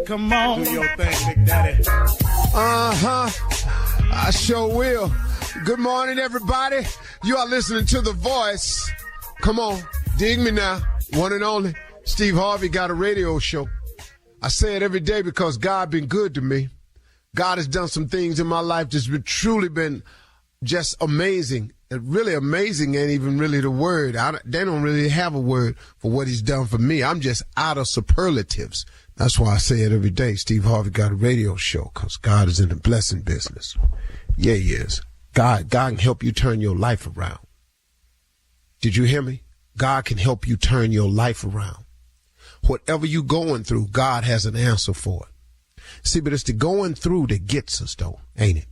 Come on. Do your thing, Big Daddy. I sure will. Good morning, everybody. You are listening to The Voice. Come on, dig me now. One and only. Steve Harvey got a radio show. I say it every day because God been good to me. God has done some things in my life that's truly been just amazing. Really amazing ain't even really the word. They don't really have a word for what he's done for me. I'm just out of superlatives. That's why I say it every day. Steve Harvey got a radio show because God is in the blessing business. Yeah, he is. God can help you turn your life around. Did you hear me? God can help you turn your life around. Whatever you're going through, God has an answer for it. See, but it's the going through that gets us, though, ain't it?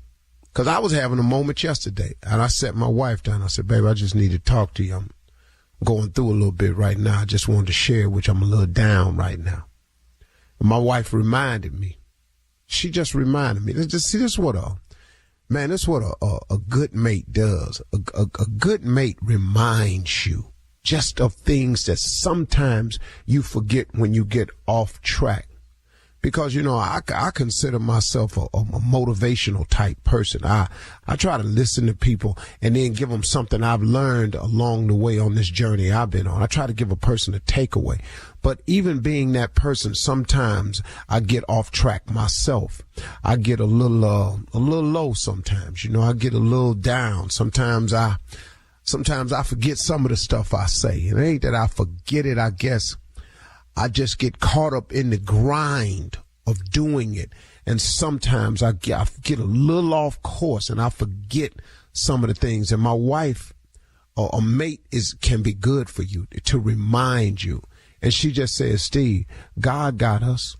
Because I was having a moment yesterday, and I sat my wife down. I said, babe, I just need to talk to you. I'm going through a little bit right now. I just wanted to share, which I'm a little down right now. And my wife reminded me. She just reminded me. See, this is what a good mate does. A good mate reminds you just of things that sometimes you forget when you get off track. Because, you know, I consider myself a motivational type person. I try to listen to people and then give them something I've learned along the way on this journey I've been on. I try to give a person a takeaway. But even being that person, sometimes I get off track myself. I get a little low sometimes. You know, I get a little down. Sometimes I forget some of the stuff I say. It ain't that I forget it, I guess. I just get caught up in the grind of doing it. And sometimes I get a little off course and I forget some of the things. And my wife or a mate can be good for you to remind you. And she just said, Steve, God got us.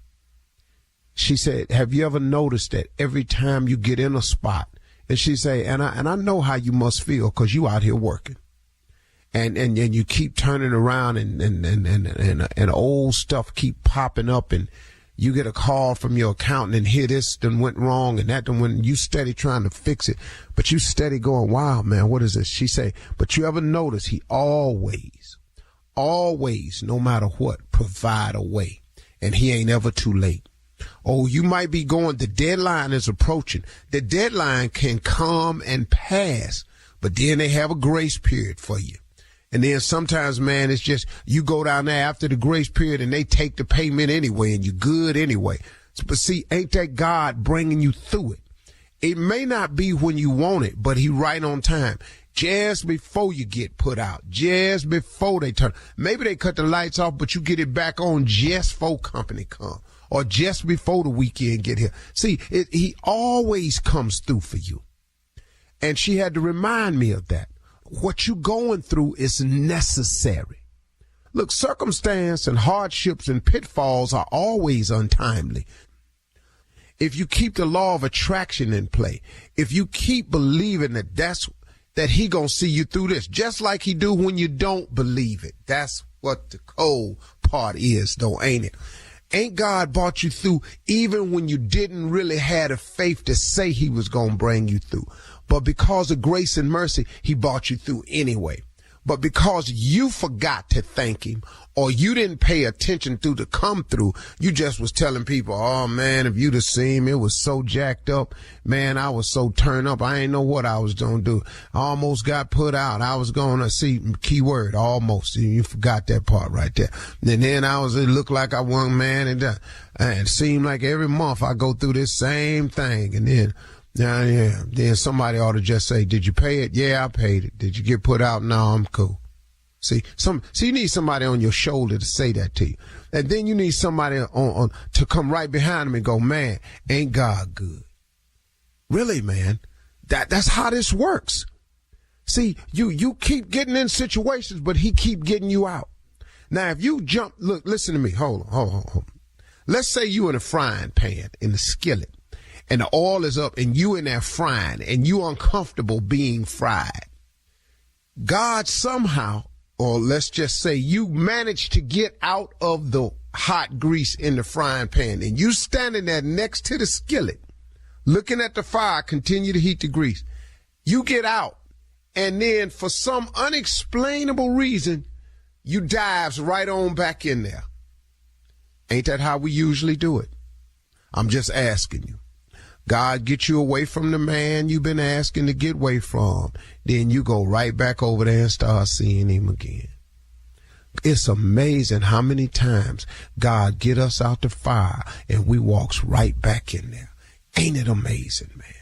She said, have you ever noticed that every time you get in a spot, and she say, and I know how you must feel because you out here working. And you keep turning around and old stuff keep popping up and you get a call from your accountant and here this done went wrong and that done went, you steady trying to fix it, but you steady going, wow, man, what is this? She say, but you ever notice he always, no matter what, provide a way and he ain't ever too late. Oh, you might be going, the deadline is approaching. The deadline can come and pass, but then they have a grace period for you. And then sometimes, man, it's just you go down there after the grace period and they take the payment anyway and you're good anyway. But see, ain't that God bringing you through it? It may not be when you want it, but he right on time. Just before you get put out, just before they turn. Maybe they cut the lights off, but you get it back on just before company come or just before the weekend get here. See, he always comes through for you. And she had to remind me of that. What you going through is necessary. Look, circumstance and hardships and pitfalls are always untimely. If you keep the law of attraction in play, if you keep believing that he gonna see you through this, just like he do when you don't believe it. That's what the cold part is, though, ain't it? Ain't God brought you through even when you didn't really have the faith to say he was gonna bring you through? But because of grace and mercy, he brought you through anyway. But because you forgot to thank him or you didn't pay attention to the come through, you just was telling people, oh, man, if you'd have seen me, it was so jacked up. Man, I was so turned up. I ain't know what I was going to do. I almost got put out. I was going to see, keyword, almost. You forgot that part right there. And then it looked like I won, man. And it seemed like every month I go through this same thing. And then, then somebody ought to just say, did you pay it? Yeah, I paid it. Did you get put out? No, I'm cool. See, you need somebody on your shoulder to say that to you. And then you need somebody on to come right behind them and go, man, ain't God good? Really, man? That's how this works. See, you keep getting in situations, but he keep getting you out. Now, if you jump, look, listen to me. Hold on. Let's say you in a frying pan in the skillet. And the oil is up and you in there frying and you uncomfortable being fried. God somehow, or let's just say you managed to get out of the hot grease in the frying pan and you standing there next to the skillet, looking at the fire, continue to heat the grease. You get out and then for some unexplainable reason, you dives right on back in there. Ain't that how we usually do it? I'm just asking you. God get you away from the man you've been asking to get away from. Then you go right back over there and start seeing him again. It's amazing how many times God get us out the fire and we walks right back in there. Ain't it amazing, man?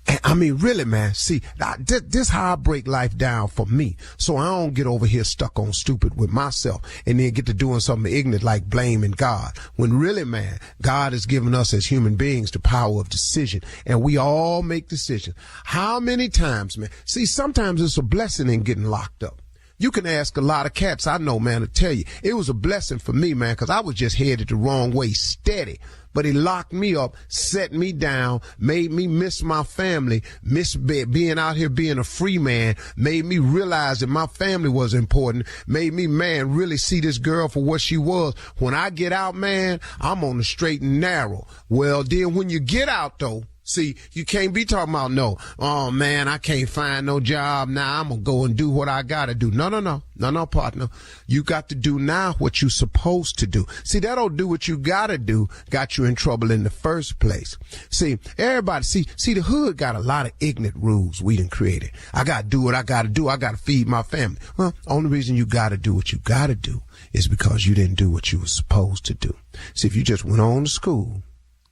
And I mean, really, man, see, this how I break life down for me. So I don't get over here stuck on stupid with myself and then get to doing something ignorant like blaming God. When really, man, God has given us as human beings the power of decision, and we all make decisions. How many times, man? See, sometimes it's a blessing in getting locked up. You can ask a lot of cats I know, man, to tell you. It was a blessing for me, man, because I was just headed the wrong way, steady. But he locked me up, set me down, made me miss my family, miss being out here being a free man, made me realize that my family was important, made me, man, really see this girl for what she was. When I get out, man, I'm on the straight and narrow. Well, then when you get out, though, see, you can't be talking about, no, oh, man, I can't find no job now. I'm going to go and do what I got to do. No, partner. You got to do now what you're supposed to do. See, that don't do what you got to do, got you in trouble in the first place. See, everybody, see, the hood got a lot of ignorant rules we done created. I got to do what I got to do. I got to feed my family. Well, only reason you got to do what you got to do is because you didn't do what you were supposed to do. See, if you just went on to school,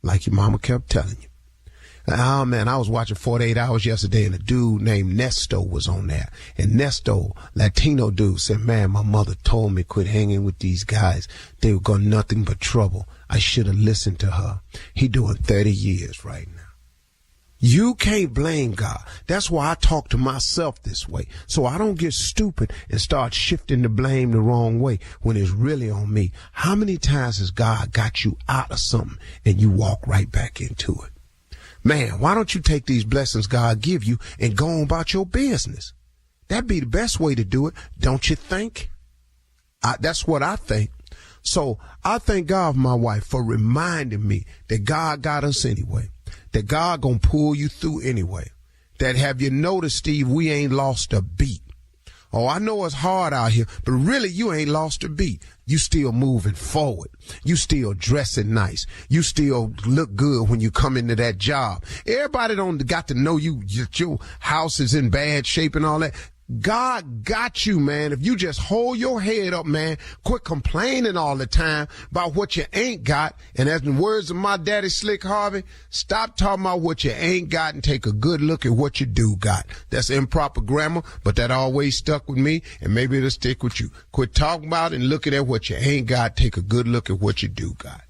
like your mama kept telling you. Oh, man, I was watching 48 Hours yesterday, and a dude named Nesto was on there. And Nesto, Latino dude, said, man, my mother told me quit hanging with these guys. They were going nothing but trouble. I should have listened to her. He doing 30 years right now. You can't blame God. That's why I talk to myself this way, so I don't get stupid and start shifting the blame the wrong way when it's really on me. How many times has God got you out of something and you walk right back into it? Man, why don't you take these blessings God give you and go on about your business? That'd be the best way to do it, don't you think? That's what I think. So I thank God for my wife for reminding me that God got us anyway, that God gonna pull you through anyway. That have you noticed, Steve, we ain't lost a beat. Oh, I know it's hard out here, but really you ain't lost a beat. You still moving forward. You still dressing nice. You still look good when you come into that job. Everybody don't got to know your house is in bad shape and all that. God got you, man. If you just hold your head up, man, quit complaining all the time about what you ain't got. And as the words of my daddy, Slick Harvey, stop talking about what you ain't got and take a good look at what you do got. That's improper grammar, but that always stuck with me, and maybe it'll stick with you. Quit talking about it and looking at what you ain't got. Take a good look at what you do got.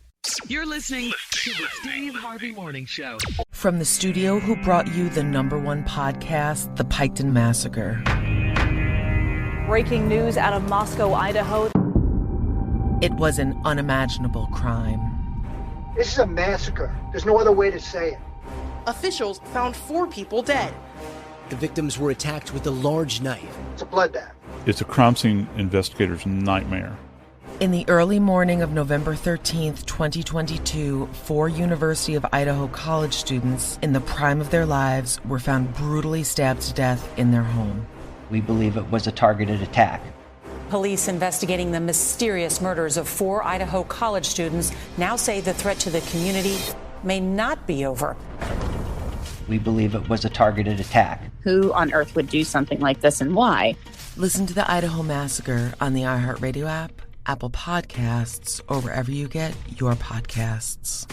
You're listening to the Steve Harvey Morning Show. From the studio who brought you the #1 podcast, The Piketon Massacre. Breaking news out of Moscow, Idaho. It was an unimaginable crime. This is a massacre. There's no other way to say it. Officials found 4 people dead. The victims were attacked with a large knife. It's a bloodbath. It's a crime scene investigator's nightmare. In the early morning of November 13th, 2022, 4 University of Idaho college students in the prime of their lives were found brutally stabbed to death in their home. We believe it was a targeted attack. Police investigating the mysterious murders of 4 Idaho college students now say the threat to the community may not be over. We believe it was a targeted attack. Who on earth would do something like this and why? Listen to the Idaho Massacre on the iHeartRadio app, Apple Podcasts, or wherever you get your podcasts.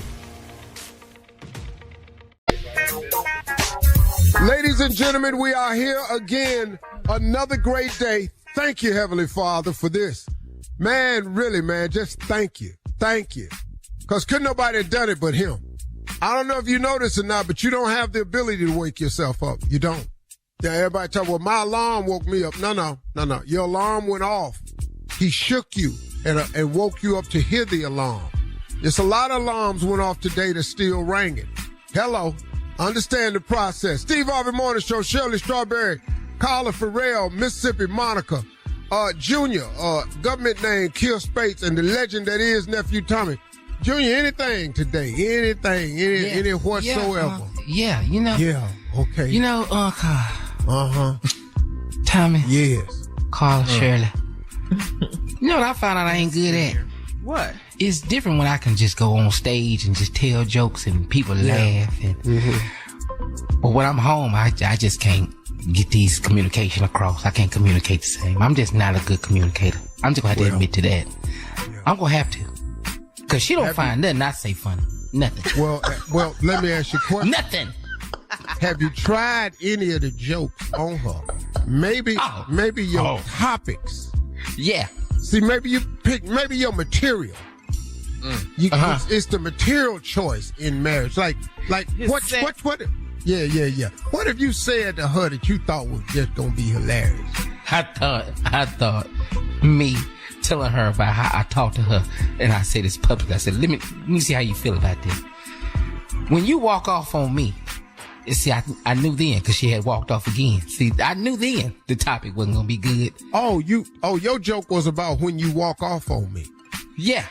Ladies and gentlemen, we are here again. Another great day. Thank you, Heavenly Father, for this. Man, really, man, just thank you. Thank you. Because couldn't nobody have done it but him. I don't know if you know this or not, but you don't have the ability to wake yourself up. You don't. Yeah, everybody talk, well, my alarm woke me up. No. Your alarm went off. He shook you and woke you up to hear the alarm. There's a lot of alarms went off today that's still ringing. Hello. Understand the process. Steve Harvey Morning Show, Shirley Strawberry, Carla Farrell, Mississippi Monica, Junior, government name Kill Spates, and the legend that is Nephew Tommy. Junior, anything today, any whatsoever. Yeah, you know. Yeah, okay. You know, Tommy. Yes. Carla, Shirley. You know what I found out I ain't good at? What? it's different when I can just go on stage and just tell jokes and people laugh. And, but when I'm home, I just can't get these communication across. I can't communicate the same. I'm just not a good communicator. I'm just going to have to admit to that. I'm going to have to. Because she don't find nothing I say funny. Nothing. Well, let me ask you a question. Nothing. Have you tried any of the jokes on her? Maybe your topics. Yeah. See, maybe you pick your material. It's the material choice in marriage. Like what? Yeah. What if you said to her that you thought was just gonna be hilarious? I thought me telling her about how I talked to her, and I said this publicly. I said, let me see how you feel about this. When you walk off on me, see, I knew then because she had walked off again. See, I knew then the topic wasn't gonna be good. Your joke was about when you walk off on me. Yeah.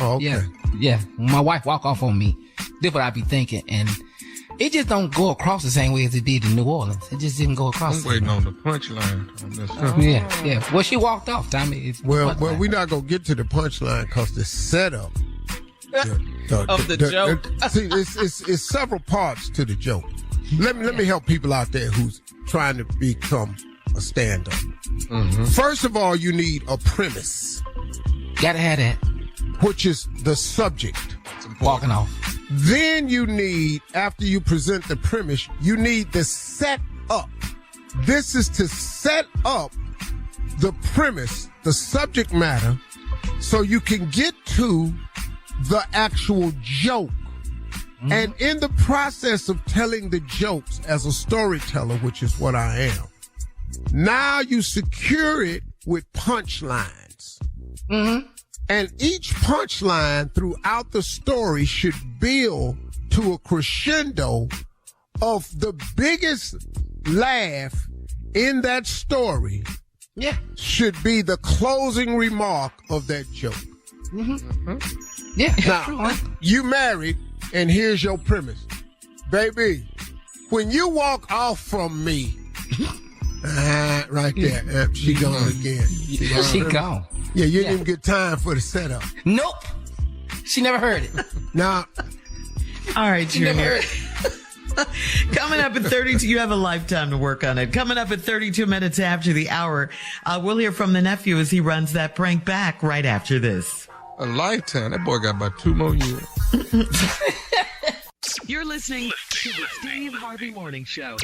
Oh, okay. Yeah. When my wife walk off on me, that's what I be thinking, and it just don't go across the same way as it did in New Orleans. It just didn't go across. I'm waiting on the punchline on this. Yeah. Well, she walked off, Tommy. Well, we're not gonna get to the punchline because the setup of the joke. See, it's several parts to the joke. Let me help people out there who's trying to become a stand-up. First of all, you need a premise. Gotta have that. Which is the subject. Walking off. Then you need, after you present the premise, you need the set up. This is to set up the premise, the subject matter, so you can get to the actual joke. And in the process of telling the jokes as a storyteller, which is what I am, now you secure it with punchlines. And each punchline throughout the story should build to a crescendo of the biggest laugh in that story. Yeah. Should be the closing remark of that joke. Yeah. Now, you married, and here's your premise. Baby, when you walk off from me, right there, she gone again. She gone. Yeah, you didn't even get time for the setup. Nope. She never heard it. Now. All right, Junior. Coming up at 32, you have a lifetime to work on it. Coming up at 32 minutes after the hour, we'll hear from the nephew as he runs that prank back right after this. A lifetime? That boy got about 2 more years. You're listening to the Steve Harvey Morning Show.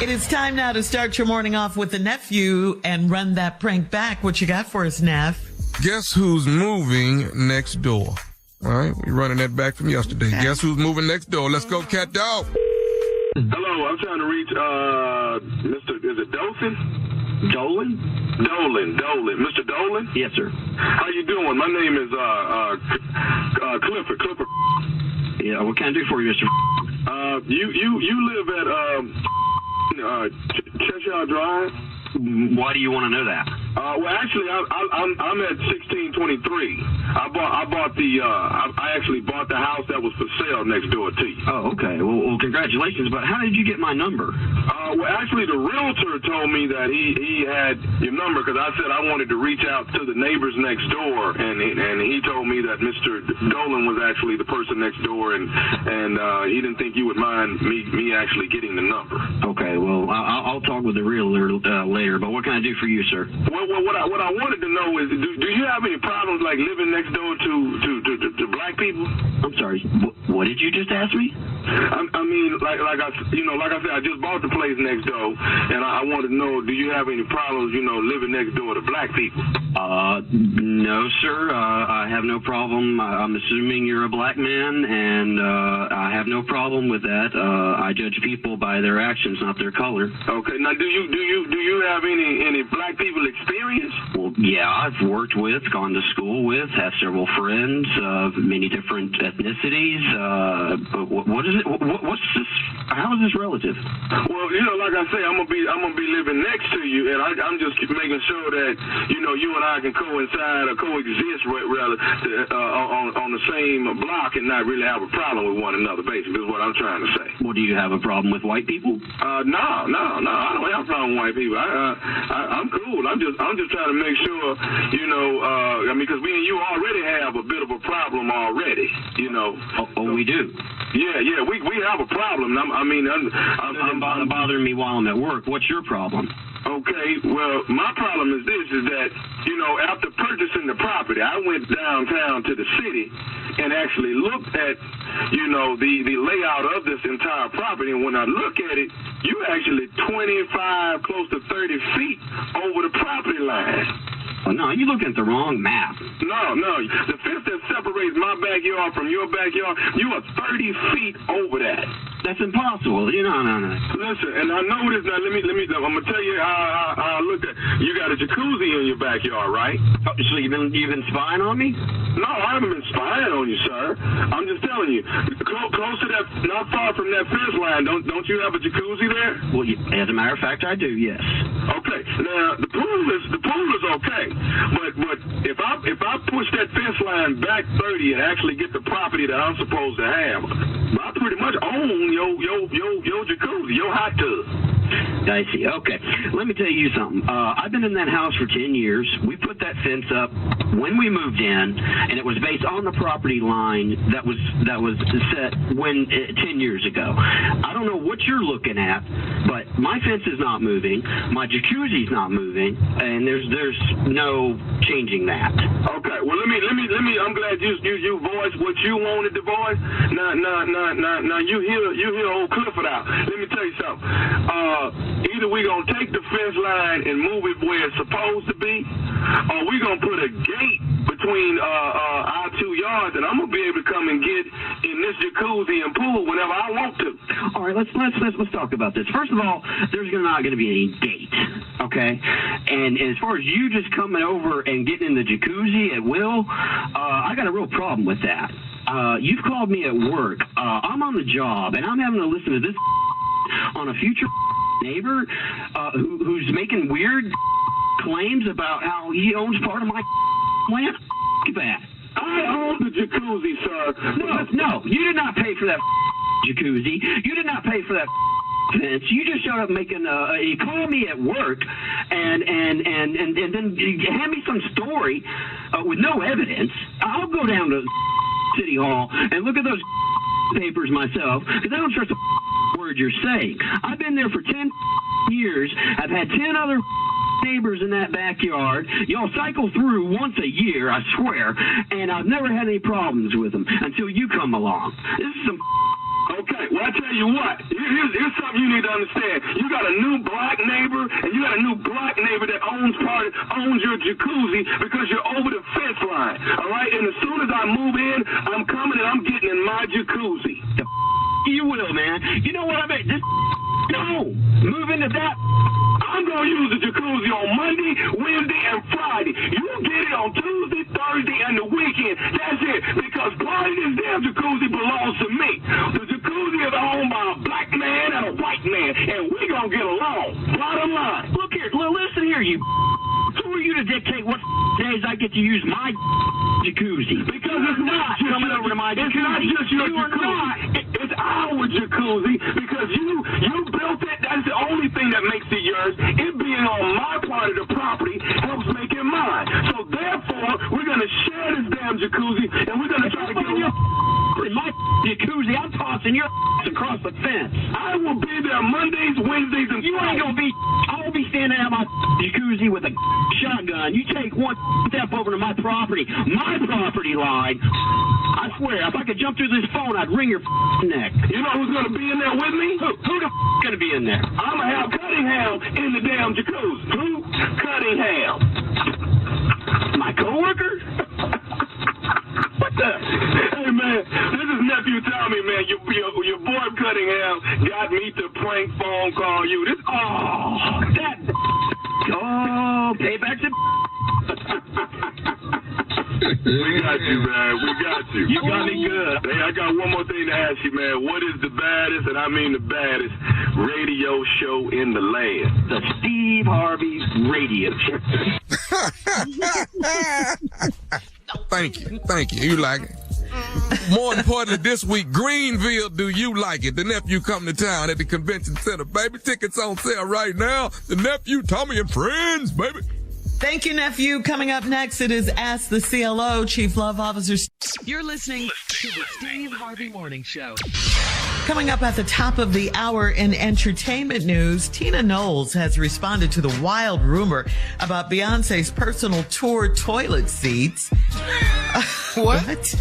It is time now to start your morning off with the nephew and run that prank back. What you got for us, Neff? Guess who's moving next door? All right, we running that back from yesterday. Okay. Guess who's moving next door? Let's go, cat dog. Hello, I'm trying to reach is it Dolphin? Dolan. Mr. Dolan? Yes, sir. How you doing? My name is Clifford. Yeah, what can I do for you, Mr. You live at Cheshire Drive? Why do you want to know that? Well, actually, I'm at 1623. I actually bought the house that was for sale next door to you. Oh, okay. Well, congratulations. But how did you get my number? Well, actually, the realtor told me that he had your number because I said I wanted to reach out to the neighbors next door, and he told me that Mr. Dolan was actually the person next door, and he didn't think you would mind me actually getting the number. Okay. Well, I'll talk with the realtor later. But what can I do for you, sir? Well, what I wanted to know is, do you have any problems like living next door to black people? I'm sorry. What did you just ask me? I mean, like I said, I just bought the place next door, and I wanted to know, do you have any problems, living next door to black people? No, sir. I have no problem. I'm assuming you're a black man, and I have no problem with that. I judge people by their actions, not their color. Okay. Now, do you have any black people experience? Well, yeah, I've worked with, gone to school with, have several friends of many different ethnicities. What is it? What's this? How is this relative? Well, like I say, I'm gonna be living next to you, and I'm just making sure that you and I can coincide or coexist rather on the same block and not really have a problem with one another. Basically, is what I'm trying to say. Well, do you have a problem with white people? No, I don't have a problem with white people. I'm cool cool. I'm just trying to make sure, you know, I mean, because me and you already have a bit of a problem already, you know. Oh, we do. Yeah, we have a problem. I'm bothering me while I'm at work. What's your problem? Okay, well, my problem is this, is that, you know, after purchasing the property, I went downtown to the city and actually looked at, you know, the layout of this entire property. And when I look at it, you actually 25, close to 30 feet over the property line. Oh, no, you're looking at the wrong map. No. The fence that separates my backyard from your backyard, you are 30 feet over that. That's impossible. No. Listen, and I know this. Now, let me. I'm gonna tell you how I looked at. You got a jacuzzi in your backyard, right? Oh, so you've been spying on me? No, I haven't been spying on you, sir. I'm just telling you. Close to that, not far from that fence line. Don't you have a jacuzzi there? Well, as a matter of fact, I do. Yes. Okay. Now the pool is okay, but if I push that fence line back 30 and actually get the property that I'm supposed to have, I pretty much own your jacuzzi, your hot tub. I see. Okay. Let me tell you something. I've been in that house for 10 years. We put that fence up when we moved in, and it was based on the property line that was set 10 years ago. I don't know what you're looking at, but my fence is not moving. My jacuzzi's not moving, and there's no changing that. Okay. Well, let me. I'm glad you voiced what you wanted to voice. Now you hear old Clifford out. Let me tell you something. Either we gonna take the fence line and move it where it's supposed to be, or we gonna put a gate between our 2 yards, and I'm gonna be able to come and get in this jacuzzi and pool whenever I want to. All right, let's talk about this. First of all, there's not going to be any gate, okay? And as far as you just coming over and getting in the jacuzzi at will, I got a real problem with that. You've called me at work. I'm on the job, and I'm having to listen to this on a future neighbor who's making weird claims about how he owns part of my land. That. I own the jacuzzi, sir. No, you did not pay for that jacuzzi. You did not pay for that fence. You just showed up making you called me at work and then you hand me some story with no evidence. I'll go down to City Hall and look at those papers myself, because I don't trust a word you're saying. I've been there for 10 years. I've had 10 other neighbors in that backyard. Y'all cycle through once a year, I swear, and I've never had any problems with them until you come along. This is some Okay, well, I tell you what, here's something you need to understand. You got a new black neighbor, and you got a new black neighbor that owns your jacuzzi because you're over the fence line, all right? And as soon as I move in, I'm coming and I'm getting in my jacuzzi. You will, man. You know what I mean? No, move into that. I'm going to use the jacuzzi on Monday, Wednesday, and Friday. You get it on Tuesday, Thursday, and the weekend. That's it. Because part of this damn jacuzzi belongs to me. The jacuzzi is owned by a black man and a white man, and we're going to get along. Bottom line. Look here, listen here, you. Who are you to dictate what days I get to use my jacuzzi? Because it's not just coming over to my jacuzzi. It's not just your jacuzzi. It's our jacuzzi because you built it. That's the only thing that makes it yours. It being on my part of the property helps make it mine. So therefore, we're going to share this damn jacuzzi, and we're going to try to get in my jacuzzi. I'm tossing your across the fence. I will be there Mondays, Wednesdays, and you ain't gonna be. I will be standing at my jacuzzi with a shotgun. You take one step over to my property line. I swear, if I could jump through this phone, I'd wring your neck. You know who's gonna be in there with me? Who the gonna be in there? I'm gonna have Cunningham in the damn jacuzzi. Who? Cunningham. My coworker? What the? Hey man, this is nephew Tommy, man. Your boy Cunningham got me to prank phone call you. Payback to. We got you, man. We got you. You got me good. Hey, I got one more thing to ask you, man. What is the baddest, and I mean the baddest, radio show in the land? The Steve Harvey Radio Show. Thank you. You like it? More importantly, this week, Greenville, do you like it? The nephew come to town at the convention center. Baby, tickets on sale right now. The nephew, Tommy and friends, baby. Thank you, nephew. Coming up next, it is Ask the CLO, Chief Love Officer. You're listening to the Steve Harvey Morning Show. Coming up at the top of the hour in entertainment news, Tina Knowles has responded to the wild rumor about Beyonce's personal tour toilet seats. What?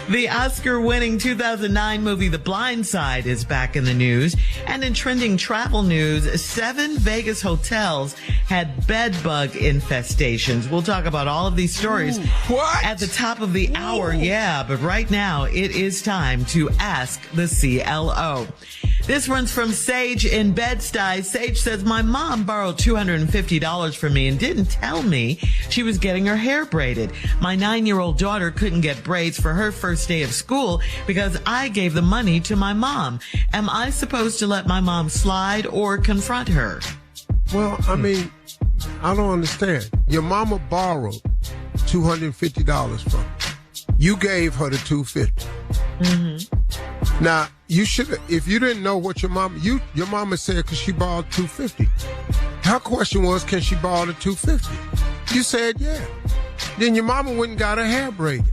The Oscar-winning 2009 movie The Blind Side is back in the news. And in trending travel news, 7 Vegas hotels had bed bug infestations. We'll talk about all of these stories at the top of the hour. Yeah, but right now it is time to Ask the CLO. This one's from Sage in Bed-Stuy. Sage says, my mom borrowed $250 from me and didn't tell me she was getting her hair braided. My 9-year-old daughter couldn't get braids for her first day of school because I gave the money to my mom. Am I supposed to let my mom slide or confront her? Well, I mean, I don't understand. Your mama borrowed $250 from you. You gave her the $250. Mm-hmm. Now, you should have, if you didn't know what your mama said because she borrowed $250. Her question was, can she borrow the $250? You said, yeah. Then your mama went and got her hair braided.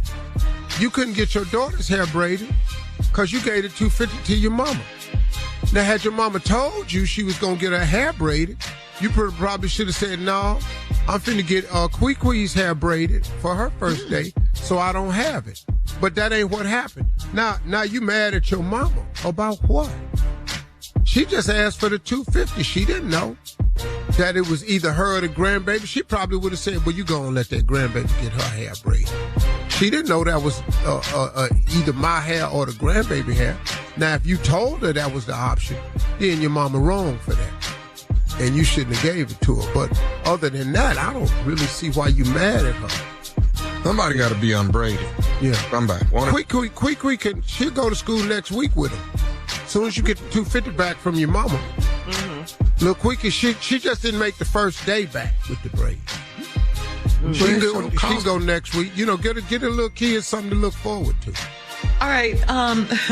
You couldn't get your daughter's hair braided because you gave the $250 to your mama. Now, had your mama told you she was going to get her hair braided, you probably should have said, no, I'm finna get Queequee's hair braided for her first day, so I don't have it. But that ain't what happened. Now you mad at your mama about what? She just asked for the $250. She didn't know that it was either her or the grandbaby. She probably would have said, well, you gonna let that grandbaby get her hair braided. She didn't know that was either my hair or the grandbaby hair. Now, if you told her that was the option, then your mama wrong for that. And you shouldn't have gave it to her. But other than that, I don't really see why you mad at her. Somebody got to be unbraided. Yeah. Somebody. Queequee she'll go to school next week with him. As soon as you get the $250 back from your mama. Mm-hmm. Little Queequee, she just didn't make the first day back with the braid. Mm-hmm. She can go next week. You know, get a little kid something to look forward to. All right,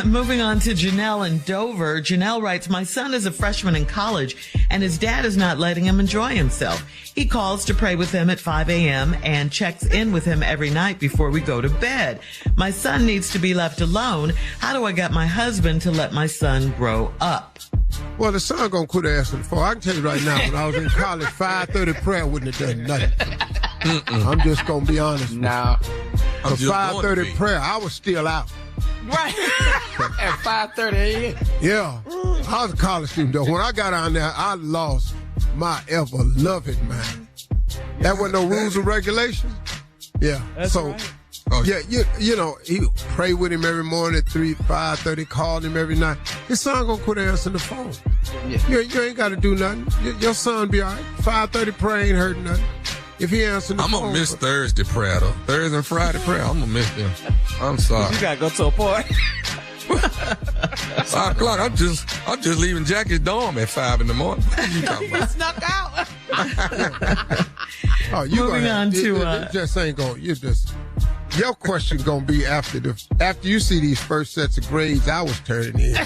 moving on to Janelle in Dover. Janelle writes, my son is a freshman in college, and his dad is not letting him enjoy himself. He calls to pray with him at 5 a.m. and checks in with him every night before we go to bed. My son needs to be left alone. How do I get my husband to let my son grow up? Well, the son gonna quit asking for. I can tell you right now, when I was in college, 5:30 prayer wouldn't have done nothing. I'm just gonna be honest. No. For 5:30 prayer, I was still out. Right. At 5:30 a.m. Yeah. I was a college student, though. When I got on there, I lost my ever-loving mind. That wasn't no rules and regulations. Yeah. That's right. Yeah, you know, he pray with him every morning at 5:30, called him every night. His son gonna quit answering the phone. Yeah. You ain't got to do nothing. Your son be all right. 5:30 prayer ain't hurting nothing. If he answers the phone. I'm going to miss Thursday prayer, though. Thursday and Friday prayer, I'm going to miss them. I'm sorry. You got to go to a party. 5 o'clock, I'm just leaving Jackie's dorm at 5 in the morning. You snuck out. Oh, you moving on to it just ain't going. Your question gonna be after you see these first sets of grades I was turning in.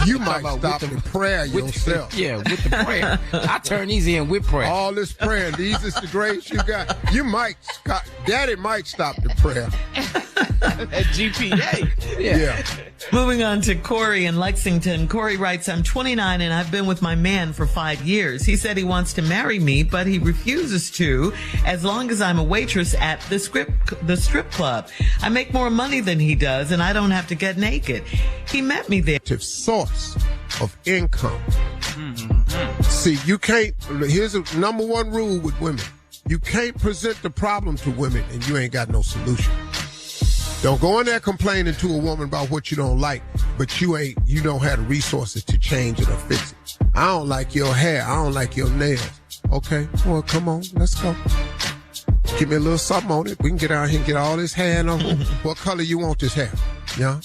You might stop the prayer yourself. Yeah, with the prayer. I turn these in with prayer. All this prayer. These is the grades you got. Daddy might stop the prayer. At GPA. Yeah. Moving on to Corey in Lexington. Corey writes, I'm 29 and I've been with my man for 5 years. He said he wants to marry me, but he refuses to as long as I'm a waitress at the strip club. I make more money than he does and I don't have to get naked. He met me there. Source of income. Mm-hmm. See, you can't, here's a number one rule with women. You can't present the problem to women and you ain't got no solution. Don't go in there complaining to a woman about what you don't like, but you don't have the resources to change it or fix it. I don't like your hair. I don't like your nails. Okay, well, come on, let's go. Give me a little something on it. We can get out here and get all this hair. What color you want this hair? Yeah?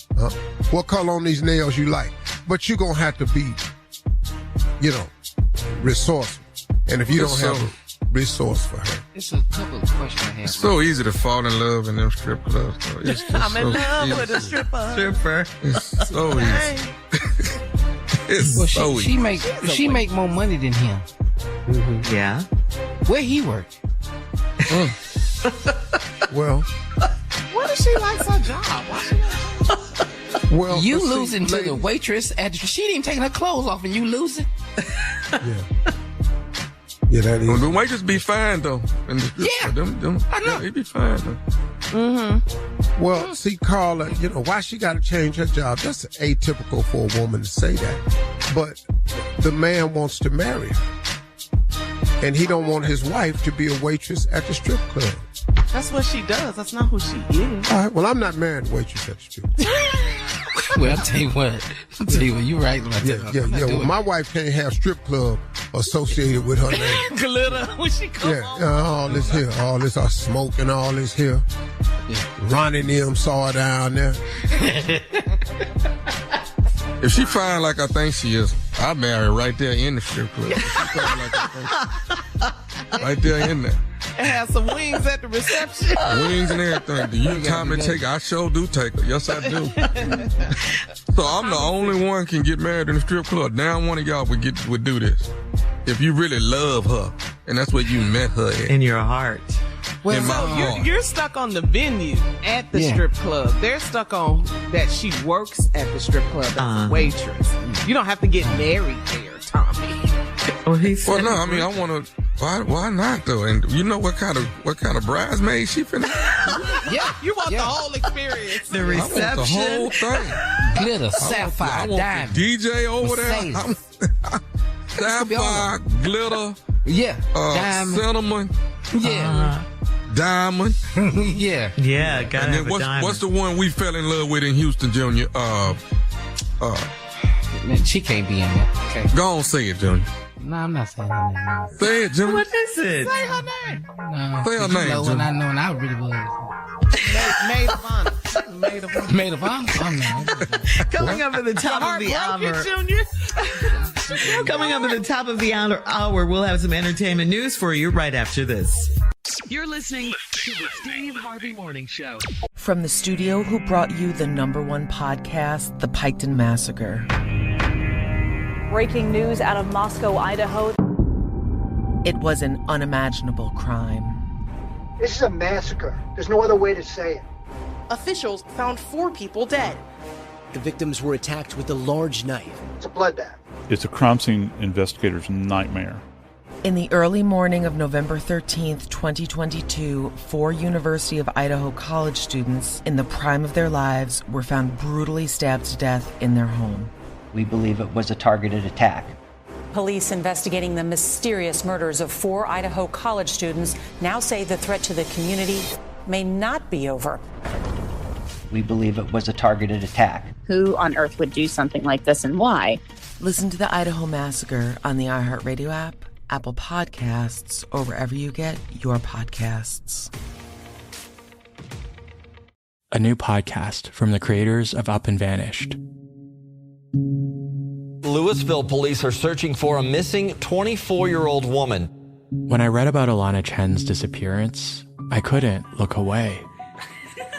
What color on these nails you like? But you're going to have to be, resourceful. And if you don't have resource for her. It's a couple of questions I have. It's so easy to fall in love in them strip clubs. Though. It's just I'm in love easy. with a stripper. It's so easy. It's so easy. She make more money than him. Mm-hmm. Yeah. Where he work? Well, what if she likes her job? Why she well, you losing to the waitress at she didn't even taking her clothes off and you losing? Yeah, that is. Well, the waitress be fine though. In the strip club. I know. They be fine though. Mm-hmm. Well, see, Carla, why she got to change her job? That's atypical for a woman to say that. But the man wants to marry her. And he don't want his wife to be a waitress at the strip club. That's what she does. That's not who she is. All right, well, I'm not married to waitress at the strip club. Well, I'll tell you what. You're right about that. Yeah. Well, my wife can't have strip club associated with her name. Glitter when she comes home. All this here, all this smoke and all this here. Yeah. Ronnie and them saw her down there. If she fine like I think she is, I'll marry her right there in the strip club. If she fine like I think. Right there in there. And have some wings at the reception. Wings and everything. Do you time to take her? I sure do take her. Yes, I do. So I'm the only one can get married in the strip club. Now one of y'all would do this. If you really love her, and that's where you met her at. In your heart. Well, so you're stuck on the venue at the strip club. They're stuck on that she works at the strip club as a waitress. You don't have to get married there, Tommy. Well, no, I mean, I want to. Why not though? And you know what kind of bridesmaid she finna? You want the whole experience. The reception, I want the whole thing. Glitter, sapphire, diamond. DJ over there. Sapphire, glitter. Yeah. Diamond. Cinnamon. Yeah. Diamond. Yeah. Yeah, gotta and have then a diamond. What's the one we fell in love with in Houston, Junior? Man, she can't be in there. Okay. Go on, say it, Junior. No, I'm not saying her name. Say it, Junior. What is it? Say her name. No. Say her name, Junior. Junior. I know, and I really was. Maid of honor. Maid of honor. Maid of honor? Oh, no. Coming up at the top of the hour. Junior. Coming up at the top of the hour, we'll have some entertainment news for you right after this. You're listening to the Steve Harvey Morning Show. From the studio who brought you the #1 podcast, The Piketon Massacre. Breaking news out of Moscow, Idaho. It was an unimaginable crime. This is a massacre. There's no other way to say it. Officials found 4 people dead. The victims were attacked with a large knife. It's a bloodbath. It's a crime scene investigator's nightmare. In the early morning of November 13th, 2022, 4 University of Idaho college students in the prime of their lives were found brutally stabbed to death in their home. We believe it was a targeted attack. Police investigating the mysterious murders of 4 Idaho college students now say the threat to the community may not be over. We believe it was a targeted attack. Who on earth would do something like this and why? Listen to the Idaho Massacre on the iHeartRadio app, Apple Podcasts, or wherever you get your podcasts. A new podcast from the creators of Up and Vanished. Louisville police are searching for a missing 24-year-old woman. When I read about Alana Chen's disappearance, I couldn't look away.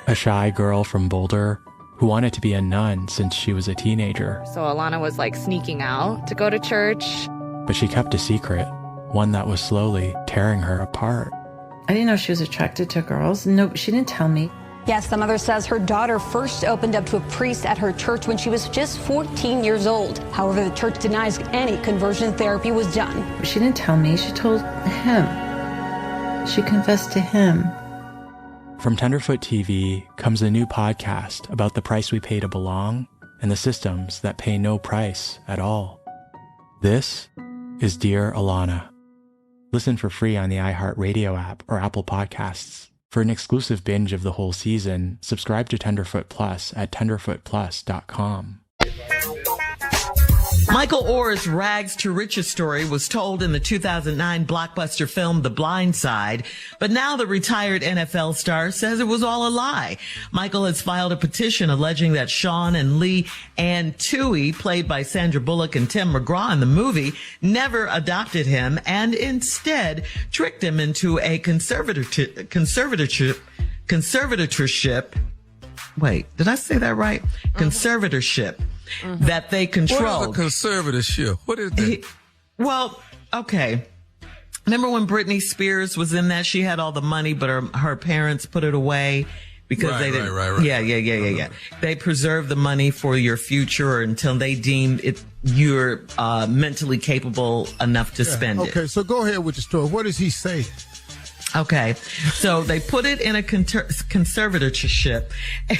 A shy girl from Boulder who wanted to be a nun since she was a teenager. So Alana was like sneaking out to go to church. But she kept a secret, one that was slowly tearing her apart. I didn't know she was attracted to girls. No, she didn't tell me. Yes, the mother says her daughter first opened up to a priest at her church when she was just 14 years old. However, the church denies any conversion therapy was done. She didn't tell me. She told him. She confessed to him. From Tenderfoot TV comes a new podcast about the price we pay to belong and the systems that pay no price at all. This is Dear Alana. Listen for free on the iHeartRadio app or Apple Podcasts. For an exclusive binge of the whole season, subscribe to Tenderfoot Plus at tenderfootplus.com. Michael Oher's rags to riches story was told in the 2009 blockbuster film The Blind Side, but now the retired NFL star says it was all a lie. Michael has filed a petition alleging that Sean and Lee Ann Toohey, played by Sandra Bullock and Tim McGraw in the movie, never adopted him and instead tricked him into a conservatorship. Wait, did I say that right? Conservatorship. That they control. What is a conservatorship? What is that? Well, okay. Remember when Britney Spears was in that? She had all the money, but her parents put it away because they didn't. Right. Yeah. They preserve the money for your future until they deem it you're mentally capable enough to spend it. Okay, so go ahead with the story. What does he say? Okay, so they put it in a conservatorship. I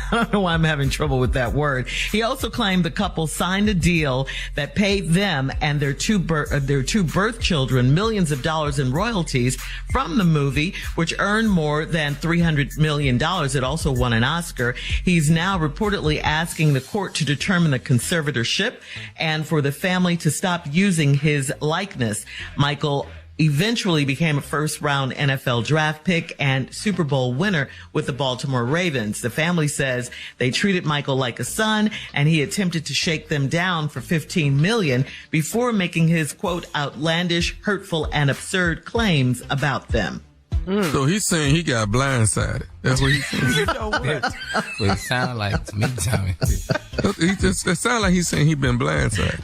don't know why I'm having trouble with that word. He also claimed the couple signed a deal that paid them and their two birth children millions of dollars in royalties from the movie, which earned more than $300 million. It also won an Oscar. He's now reportedly asking the court to determine the conservatorship and for the family to stop using his likeness. Michael eventually became a first-round NFL draft pick and Super Bowl winner with the Baltimore Ravens. The family says they treated Michael like a son, and he attempted to shake them down for $15 million before making his, quote, outlandish, hurtful, and absurd claims about them. So he's saying he got blindsided. That's what he's saying. You know what? It sounds like to me, Tommy. It sounds like he's saying he's been blindsided.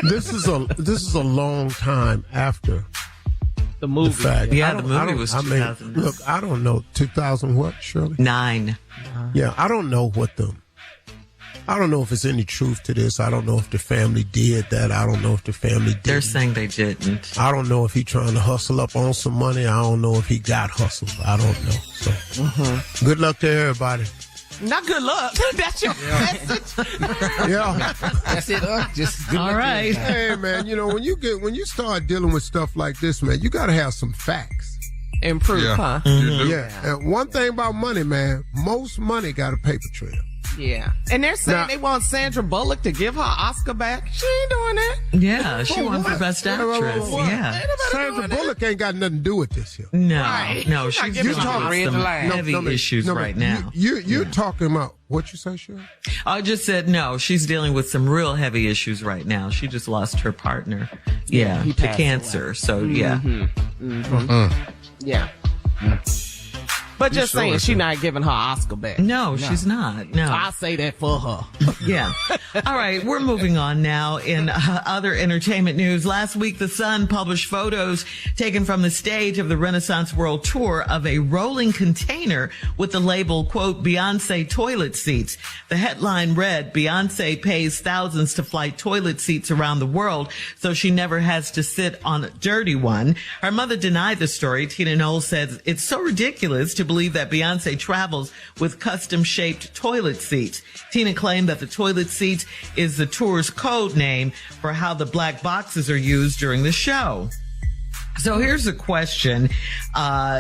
This is a long time after the movie. The fact. Yeah, the movie was 2000. Look, I don't know. 2000 what, Shirley? 9. Yeah, I don't know if it's any truth to this. I don't know if the family did that. I don't know if the family did. They're saying they didn't. I don't know if he trying to hustle up on some money. I don't know if he got hustled. I don't know. So, good luck to everybody. Not good luck. That's your message. Yeah. That's it. Just good all luck. Right. Hey, man, you know, when you start dealing with stuff like this, man, you got to have some facts. And proof, huh? Mm-hmm. Yeah. And one thing about money, man, most money got a paper trail. Yeah. And they're saying they want Sandra Bullock to give her Oscar back. She ain't doing that. Yeah, she won for Best Actress. Yeah. Sandra Bullock ain't got nothing to do with this here. No, Right. no, she's dealing with some heavy issues right now. You're talking about, what you say, Shirley? I just said no, she's dealing with some real heavy issues right now. She just lost her partner. Yeah, to cancer. Away. So, yeah. Yeah. But just saying, she's not giving her Oscar back. No, she's not. No. I say that for her. Yeah. All right, we're moving on now. In other entertainment news, last week The Sun published photos taken from the stage of the Renaissance World Tour of a rolling container with the label, quote, Beyonce toilet seats. The headline read, Beyonce pays thousands to fly toilet seats around the world so she never has to sit on a dirty one. Her mother denied the story. Tina Knowles says it's so ridiculous to believe that Beyonce travels with custom-shaped toilet seats. Tina claimed that the toilet seats is the tour's code name for how the black boxes are used during the show. So here's a question,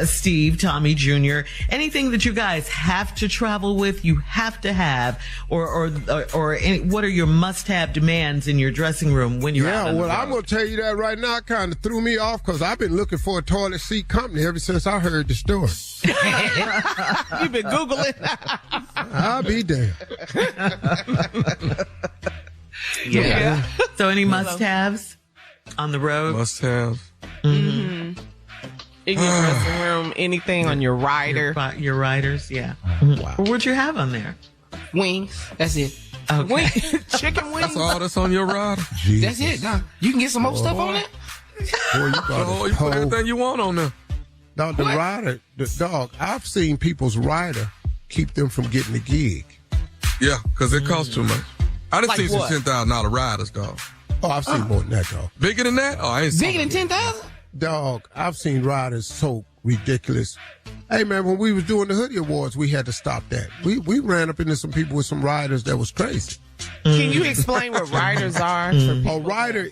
Steve, Tommy Jr. Anything that you guys have to travel with, you have to have, or what are your must-have demands in your dressing room when you're out on the road? I'm going to tell you that right now. It kind of threw me off because I've been looking for a toilet seat company ever since I heard the story. You've been Googling. I'll be damned. Yeah. So any must-haves on the road? Must-haves. Mm-hmm. In your dressing room, anything on your rider. Your riders, yeah. Wow. Well, what'd you have on there? Wings. That's it. Okay. Chicken wings. That's all that's on your rider? That's it. Nah. You can get some more stuff on it. Boy, you put everything you want on there. No, the rider, dog, I've seen people's rider keep them from getting the gig. Yeah, because it costs too much. I done Like seen some what? $10,000 riders, dog. Oh, I've seen more than that, dog. Bigger than that? Oh, I ain't seen Bigger than 10,000? Dog, I've seen riders so ridiculous. Hey, man, when we was doing the Hoodie Awards, we had to stop that. We ran up into some people with some riders that was crazy. Can you explain what riders are? A rider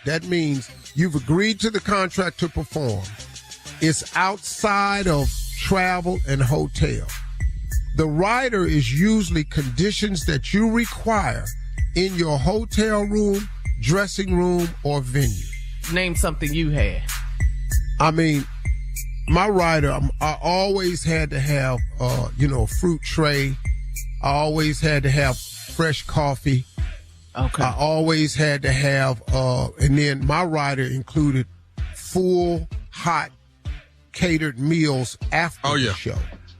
that means you've agreed to the contract to perform. It's outside of travel and hotel. The rider is usually conditions that you require in your hotel room, dressing room, or venue. Name something you had. I mean, my rider, I always had to have, a fruit tray. I always had to have fresh coffee. Okay. I always had to have, and then my rider included full, hot, catered meals after the show.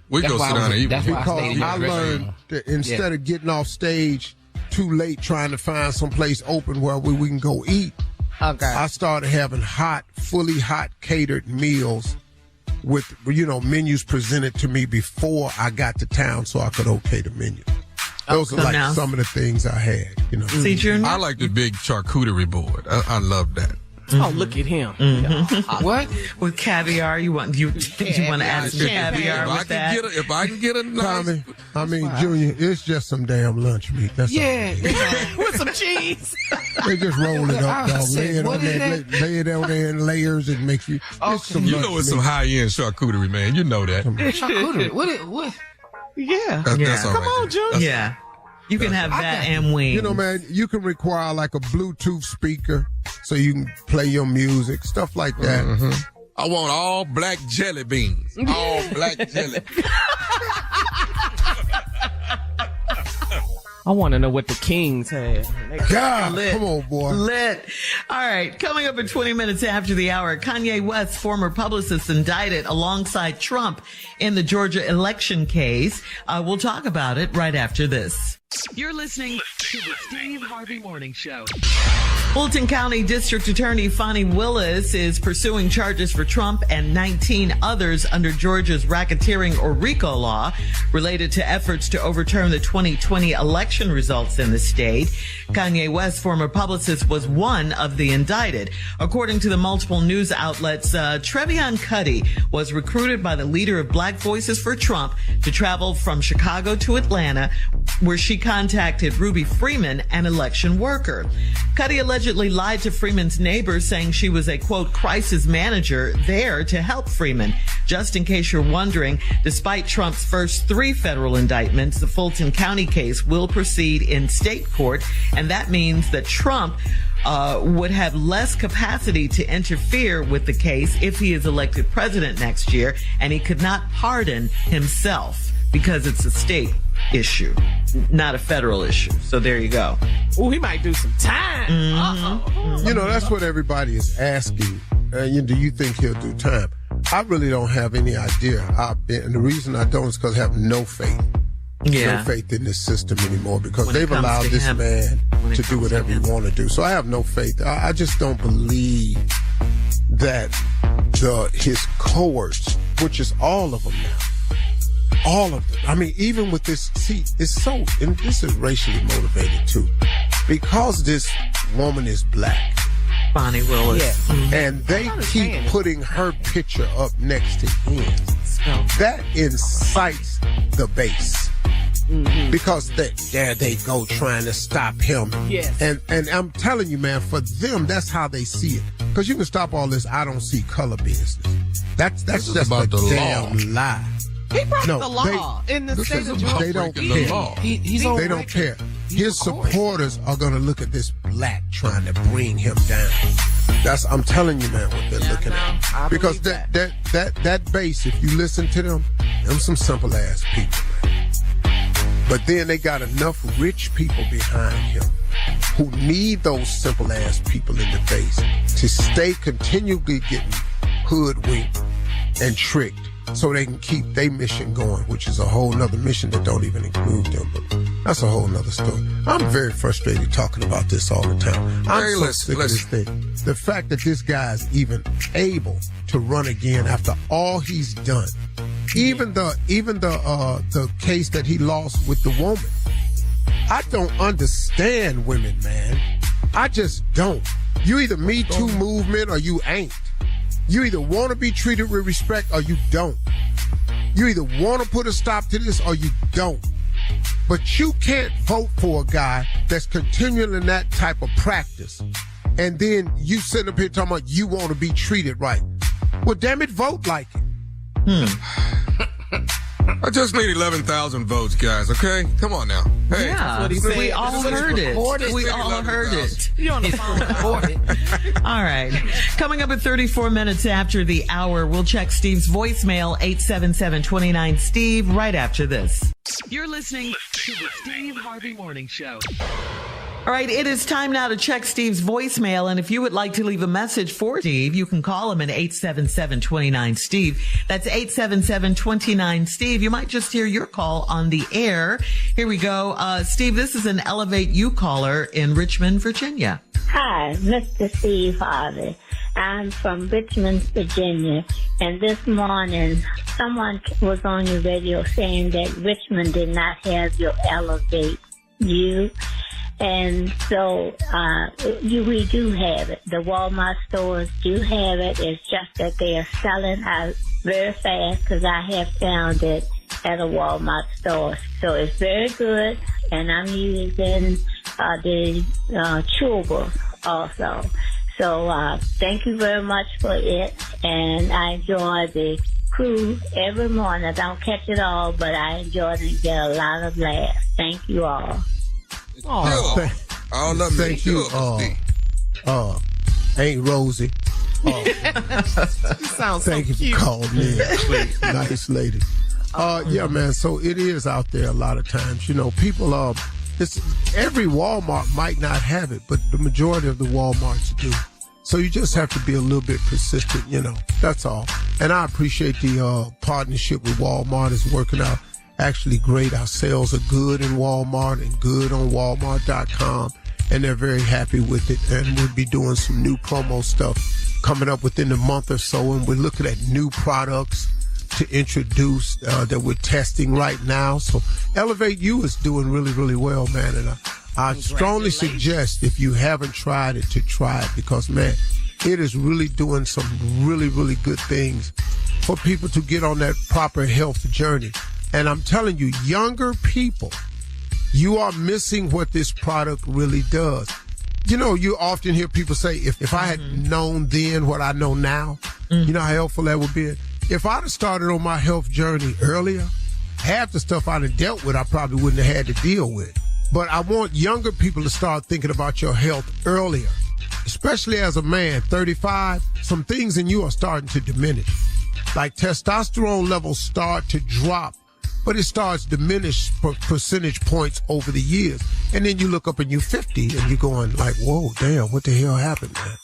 We go sit down and eat. Because I learned that instead of getting off stage too late trying to find some place open where we can go eat, I started having fully hot catered meals with, menus presented to me before I got to town so I could okay the menu. Those are some of the things I had, See, Junior? I like the big charcuterie board. I love that. Oh, look at him. Mm-hmm. What? With caviar? You want to add some caviar with that? If I can get a nice... Tommy, Junior, it's just some damn lunch meat. That's all. With some cheese. They just roll it up, dog. Lay it on there in layers and make you... It's some high-end charcuterie, man. You know that. Charcuterie? What? Yeah. That's all Come right on, Junior. Yeah. You can have that and wings. Man, you can require like a Bluetooth speaker so you can play your music, stuff like that. Mm-hmm. I want all black jelly beans. All black jelly. I want to know what the Kings had. God, lit. Come on, boy. Lit. All right, coming up in 20 minutes after the hour, Kanye West's former publicist indicted alongside Trump in the Georgia election case. We'll talk about it right after this. You're listening to the Steve Harvey Morning Show. Fulton County District Attorney Fanni Willis is pursuing charges for Trump and 19 others under Georgia's racketeering or RICO law related to efforts to overturn the 2020 election results in the state. Kanye West's former publicist was one of the indicted. According to the multiple news outlets, Trevion Cuddy was recruited by the leader of Black Voices for Trump to travel from Chicago to Atlanta, where she contacted Ruby Freeman, an election worker. Cuddy allegedly lied to Freeman's neighbors, saying she was a, quote, crisis manager there to help Freeman. Just in case you're wondering, despite Trump's first 3 federal indictments, the Fulton County case will proceed in state court, and that means that Trump would have less capacity to interfere with the case if he is elected president next year, and he could not pardon himself because it's a state issue, not a federal issue. So there you go. Oh, he might do some time. Mm-hmm. That's what everybody is asking. Do you think he'll do time? I really don't have any idea. And the reason I don't is because I have no faith. No faith in this system anymore because they've allowed this man to do whatever he want to do. So I have no faith. I just don't believe that his cohorts, which is all of them now, all of them. I mean, even with this, and this is racially motivated too, because this woman is black. Fanni Willis. Yeah. Mm-hmm. And they keep putting her picture up next to him. That incites the base. Mm-hmm. Because there they go trying to stop him. Yes. And I'm telling you, man, for them, that's how they see it. Because you can stop all this I don't see color business. That's just a damn lie. He broke the law in the state of Georgia. They don't care. They don't care. His supporters are going to look at this black trying to bring him down. I'm telling you, man, what they're looking at. Because that base, if you listen to them some simple ass people, man. But then they got enough rich people behind him who need those simple ass people in the face to stay continually getting hoodwinked and tricked so they can keep their mission going, which is a whole nother mission that don't even include them. But that's a whole nother story. I'm very frustrated talking about this all the time. I'm so sick of this thing. The fact that this guy is even able to run again after all he's done. Even the case that he lost with the woman. I don't understand women, man. I just don't. You either Me Too movement or you ain't. You either want to be treated with respect or you don't. You either want to put a stop to this or you don't. But you can't vote for a guy that's continuing in that type of practice. And then you sit up here talking about you want to be treated right. Well, damn it, vote like it. I just need 11,000 votes, guys, okay? Come on now. Hey, yeah, we all heard it. We all heard it. You're on the phone. All right. Coming up at 34 minutes after the hour, we'll check Steve's voicemail, 877-29-STEVE, right after this. You're listening to the Steve Harvey Morning Show. All right, it is time now to check Steve's voicemail, and if you would like to leave a message for Steve, you can call him at 877-29-STEVE. That's 877-29-STEVE. You might just hear your call on the air. Here we go. Steve, this is an Elevate You caller in Richmond, Virginia. Hi, Mr. Steve Harvey. I'm from Richmond, Virginia, and this morning someone was on your radio saying that Richmond did not have your Elevate You. And so we do have it. The Walmart stores do have it. It's just that they are selling out very fast because I have found it at a Walmart store. So it's very good, and I'm using the chewable also. So thank you very much for it, and I enjoy the crew every morning. I don't catch it all, but I enjoy it and get a lot of laughs. Thank you all. Thank you, Aunt Rosie. Sounds thank you for calling me. Nice lady. Yeah, man. So it is out there a lot of times. You know, people every Walmart might not have it, but the majority of the Walmarts do. So you just have to be a little bit persistent, you know. That's all. And I appreciate the partnership with Walmart. It's working out actually great. Our sales are good in Walmart and good on Walmart.com, and they're very happy with it. And we'll be doing some new promo stuff coming up within a month or so, and we're looking at new products to introduce that we're testing right now. So Elevate You is doing really, really well, man. And I strongly suggest, if you haven't tried it, to try it, because, man, it is really doing some really, really good things for people to get on that proper health journey. And I'm telling you, younger people, you are missing what this product really does. You know, you often hear people say, if I had known then what I know now, you know how helpful that would be. If I'd have started on my health journey earlier, half the stuff I'd have dealt with, I probably wouldn't have had to deal with. But I want younger people to start thinking about your health earlier, especially as a man, 35, some things in you are starting to diminish. Like testosterone levels start to drop, but it starts to diminish percentage points over the years. And then you look up and you're 50 and you're going like, whoa, damn, what the hell happened, man?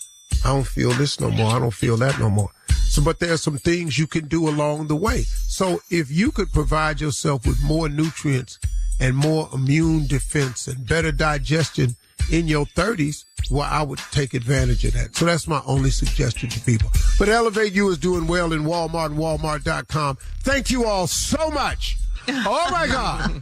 I don't feel this no more. I don't feel that no more. So, but there are some things you can do along the way. So if you could provide yourself with more nutrients and more immune defense and better digestion in your 30s, well, I would take advantage of that. So that's my only suggestion to people. But Elevate You is doing well in Walmart and Walmart.com. Thank you all so much. Oh, my God.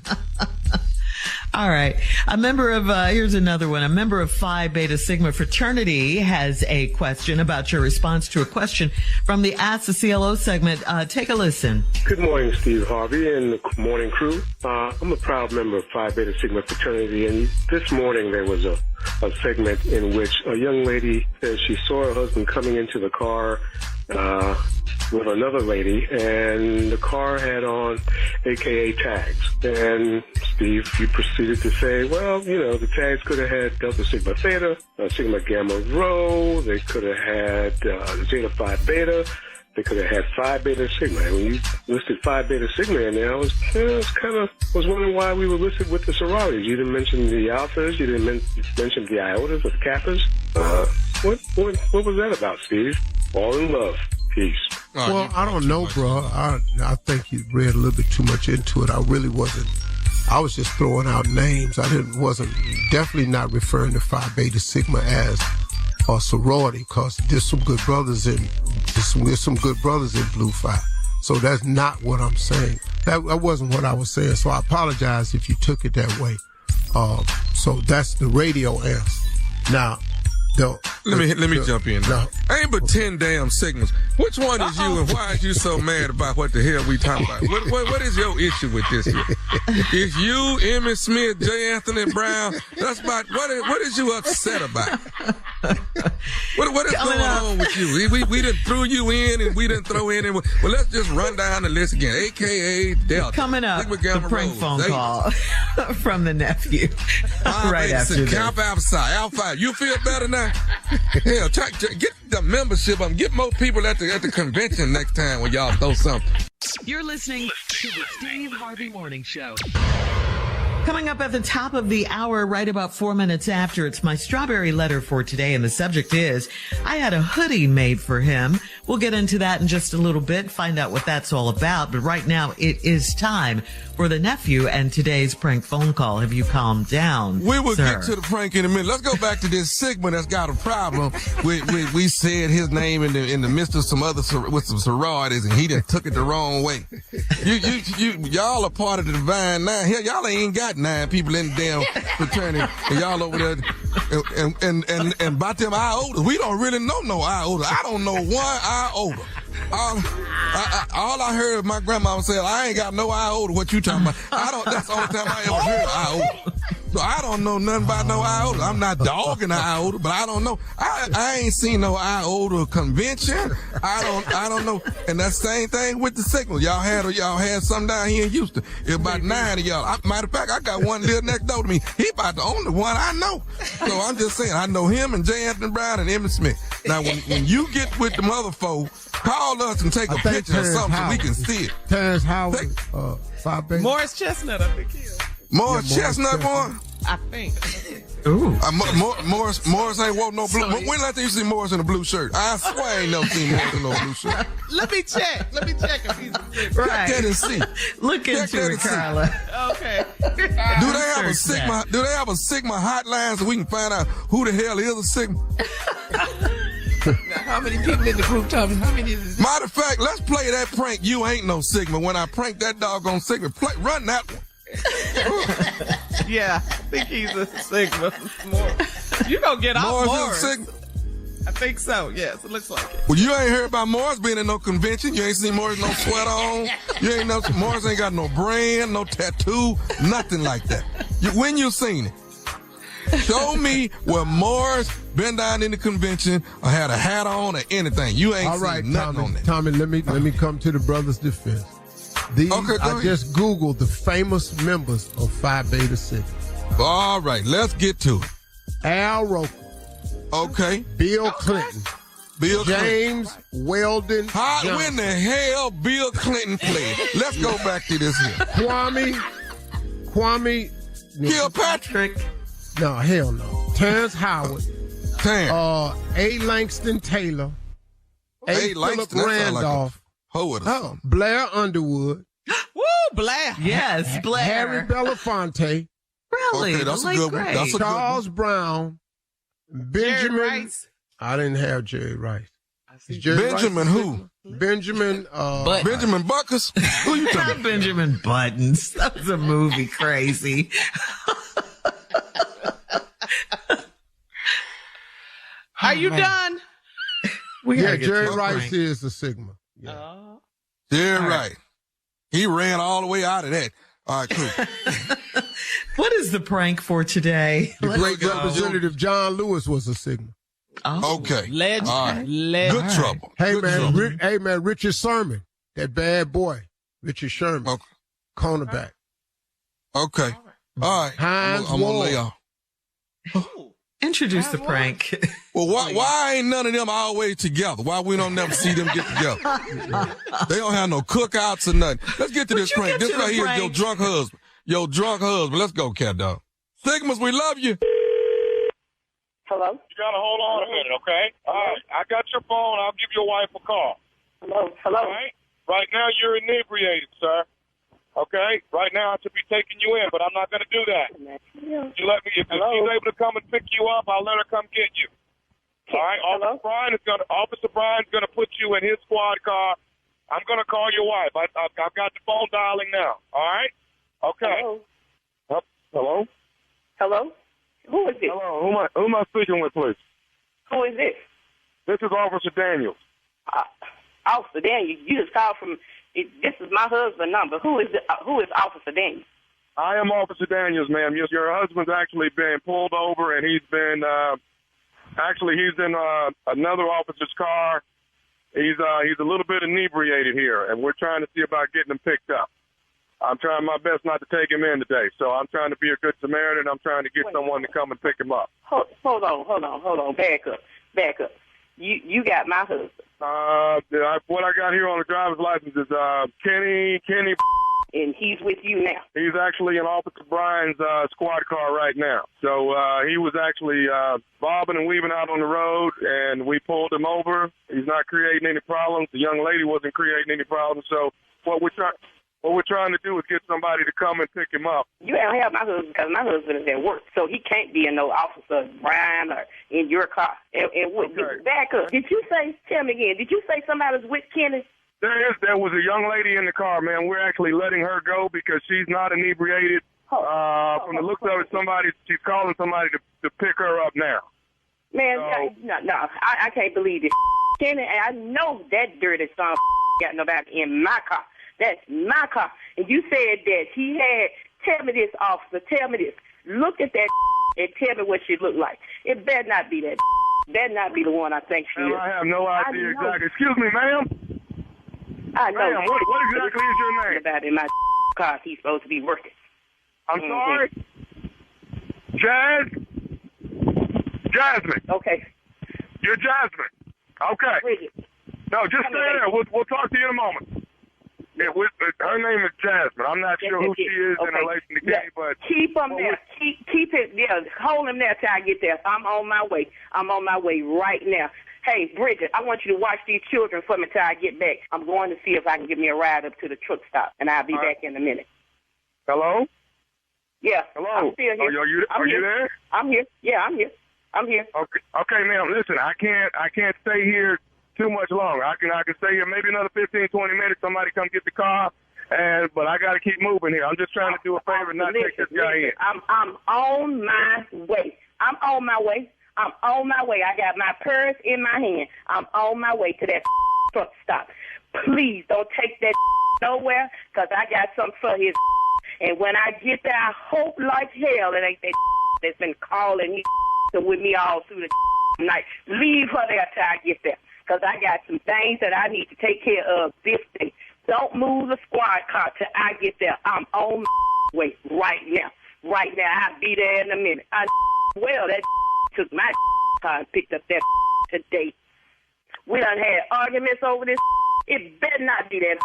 All right. A member of, here's another one. A member of Phi Beta Sigma fraternity has a question about your response to a question from the Ask the CLO segment. Take a listen. Good morning, Steve Harvey and the morning crew. I'm a proud member of Phi Beta Sigma fraternity, and this morning there was a segment in which a young lady said she saw her husband coming into the car with another lady, and the car had on AKA tags. And Steve, you proceeded to say, well, you know, the tags could have had Delta Sigma Theta, Sigma Gamma Rho, they could have had Zeta Phi Beta, they could have had Phi Beta Sigma. And when you listed Phi Beta Sigma in there, I was wondering why we were listed with the sororities. You didn't mention the alphas, you didn't mention the iotas or the kappas. What was that about, Steve? All in love. Peace. Well, I don't know, bro. I think you read a little bit too much into it. I really wasn't. I was just throwing out names. Wasn't definitely not referring to Phi Beta Sigma as a sorority, because there's some good brothers in Blue Phi. So that's not what I'm saying. That wasn't what I was saying. So I apologize if you took it that way. So that's the radio answer. Now. Let me jump in. No. Ain't but 10 damn Sigmas. Which one is you, and why is you so mad about what the hell we talking about? What is your issue with this here? It's you, Emmitt Smith, J. Anthony Brown. That's about what is you upset about? What is going on with you? We done threw you in and we done throw in. Well, let's just run down the list again. AKA Delta. Coming up, the prank phone call from the nephew. Right after this. Camp Alpha. You feel better now? Hell, get the membership up. Get more people at the convention next time when y'all throw something. You're listening to the Steve Harvey Morning Show. Coming up at the top of the hour, right about 4 minutes after, it's my strawberry letter for today, and the subject is, I had a hoodie made for him. We'll get into that in just a little bit, find out what that's all about, but right now it is time for the nephew and today's prank phone call. Have you calmed down, We will sir? get to the prank in a minute. Let's go back to this Sigma that's got a problem. We said his name in the midst of some other with some sororities, and he just took it the wrong way. Y'all are part of the Divine Nine. Here, y'all ain't got 9 people in the damn fraternity, and y'all over there, and about them iota, we don't really know no iota. I don't know one iota. All I heard my grandmama say, I ain't got no iota. What you talking about? That's the only time I ever heard iota. So I don't know nothing about no iota. I'm not dogging the iota, but I don't know. I ain't seen no iota convention. I don't know. And that same thing with the signal. Y'all had some down here in Houston. It's about 9 of y'all. Matter of fact, I got one little next door to me. He about the only one I know. So I'm just saying, I know him and J. Anthony Brown and Emmett Smith. Now, when you get with the mother folk, call us and take a picture or something so we can see it. Terrence Howard, Morris Chestnut, I think he is. Morris Chestnut, boy? I think. Ooh. Morris ain't wore no blue. When last time you see Morris in a blue shirt? I swear I ain't never seen Morris in no blue shirt. Let me check if he's a right. Check that and see. Look into it, Carla. Okay. Do they have a Sigma? Do they have a Sigma hotline so we can find out who the hell is a Sigma? Now, how many people in the group, Tommy? How many is it? Matter of fact, let's play that prank. You ain't no Sigma. When I prank that doggone Sigma, run that one. Yeah, I think he's a Sigma. You gonna get off Morris? Sigma? I think so. Yes, it looks like it. Well, you ain't heard about Morris being in no convention. You ain't seen Morris no sweater on. You ain't know Morris ain't got no brand, no tattoo, nothing like that. When you seen it? Show me where Morris been down in the convention or had a hat on or anything. You ain't seen nothing on that. Tommy, let me come to the brothers' defense. I just Googled the famous members of Phi Beta Sigma. All right, let's get to it. Al Roker. Okay. Bill Clinton. James Weldon Johnson. When the hell Bill Clinton played? Let's go back to this here. Kwame Kilpatrick. No, hell no. Terrence Howard. A. Langston Taylor. A. Philip Randolph. Blair Underwood. Woo, Blair. Yes, Blair. Harry Belafonte. Really? Okay, that's a good one. That's a Charles Brown. Benjamin. Jerry Rice. I didn't have Jerry Rice. Benjamin who? Benjamin Benjamin Buckers? Who you talking about? Benjamin Buttons. That was a movie, crazy. Are you done? Jerry Rice is a Sigma. Yeah. Jerry Rice. He ran all the way out of that. All right, cool. What is the prank for today? The great Representative John Lewis was a Sigma. Oh, okay. Legend. All right. Legend. Good trouble. Hey, man, Richard Sherman, that bad boy. Richard Sherman. Okay. Cornerback. Okay. All right. Hines I'm going to lay Ward. off. Introduce the prank. Well, why ain't none of them always together? Why we don't never see them get together? They don't have no cookouts or nothing. Let's get to this prank. This right here is your drunk husband. Your drunk husband. Let's go, cat dog. Sigmas, we love you. Hello? You gotta hold on a minute, okay? All right. I got your phone. I'll give your wife a call. Hello? All right? Right now, you're inebriated, sir. Okay? Right now, I should be taking you in, but I'm not going to do that. You let me, if she's able to come and pick you up, I'll let her come get you. All right? Officer Brian's going to put you in his squad car. I'm going to call your wife. I've got the phone dialing now. All right? Okay. Hello? Hello? Who is this? Hello. Who am I speaking with, please? Who is this? This is Officer Daniels. Officer Daniels, you just called from... This is my husband's number. Who is Officer Daniels? I am Officer Daniels, ma'am. Your husband's actually been pulled over, and he's been Actually, he's in another officer's car. He's a little bit inebriated here, and we're trying to see about getting him picked up. I'm trying my best not to take him in today, so I'm trying to be a good Samaritan. I'm trying to get someone to come and pick him up. Hold on. Back up. You got my husband. What I got here on the driver's license is Kenny. And he's with you now. He's actually in Officer Brian's squad car right now. So he was actually bobbing and weaving out on the road, and we pulled him over. He's not creating any problems. The young lady wasn't creating any problems. So what we're trying to do is get somebody to come and pick him up. You don't have my husband because my husband is at work, so he can't be in no Officer Brian or in your car. Okay. Back up. Tell me again, did you say somebody's with Kenny? There was a young lady in the car, man. We're actually letting her go because she's not inebriated. From the looks of it, she's calling somebody to pick her up now. Man, I can't believe this. Kenny, I know that dirty son got nobody in my car. That's my car. And you said that he had, tell me this, officer, tell me this. Look at that and tell me what she looked like. It better not be that. Better not be the one I think she is. I have no idea exactly. Excuse me, ma'am. I know. Ma'am, what exactly is your name? About in my car, he's supposed to be working. I'm sorry? Jasmine. Okay. You're Jasmine. Okay. Bridget. No, just stay there. We'll talk to you in a moment. Her name is Jasmine. I'm not sure who she is in relation to Kenny, but keep him there. Keep it. Yeah, hold him there till I get there. I'm on my way. I'm on my way right now. Hey, Bridget, I want you to watch these children for me till I get back. I'm going to see if I can get me a ride up to the truck stop, and I'll be back in a minute. Hello? Yeah. Hello? I'm still here. Are you there? I'm here. Yeah, I'm here. Okay, ma'am. Listen, I can't stay here too much longer. I can stay here maybe another 15, 20 minutes. Somebody come get the car, but I got to keep moving here. I'm just trying to do a favor and not take this guy in. I'm on my way. I'm on my way. I got my purse in my hand. I'm on my way to that truck stop. Please don't take that nowhere, because I got something for his. And when I get there, I hope like hell it ain't that that's been calling me with me all through the night. Leave her there till I get there, because I got some things that I need to take care of this day. Don't move the squad car till I get there. I'm on my way right now. I'll be there in a minute. That took my car and picked up that today. We done had arguments over this. It better not be that.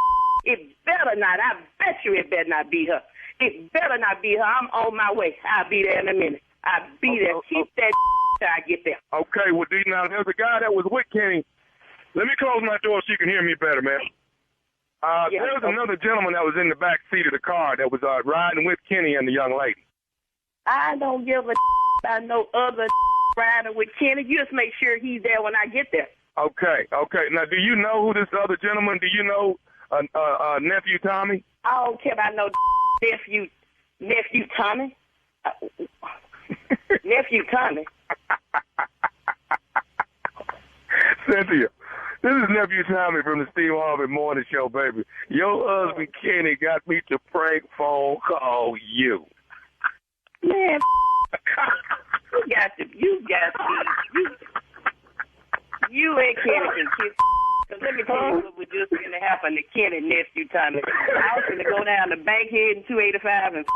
It better not. I bet you it better not be her. It better not be her. I'm on my way. I'll be there in a minute. I'll be there. Keep that till I get there. Okay, well, now there's a guy that was with Kenny. Let me close my door so you can hear me better, man. There was another gentleman that was in the back seat of the car that was riding with Kenny and the young lady. I don't give a about no other riding with Kenny. You just make sure he's there when I get there. Okay. Now, do you know who this other gentleman? Do you know nephew Tommy? I don't care about no nephew Tommy. Nephew Tommy. Cynthia, this is nephew Tommy from the Steve Harvey Morning Show, baby. Your husband Kenny got me to prank phone call you. Man, you and Kenny can kiss. So let me tell you what was just going to happen to Kenny nephew Tommy. I was going to go down to Bankhead in 285 and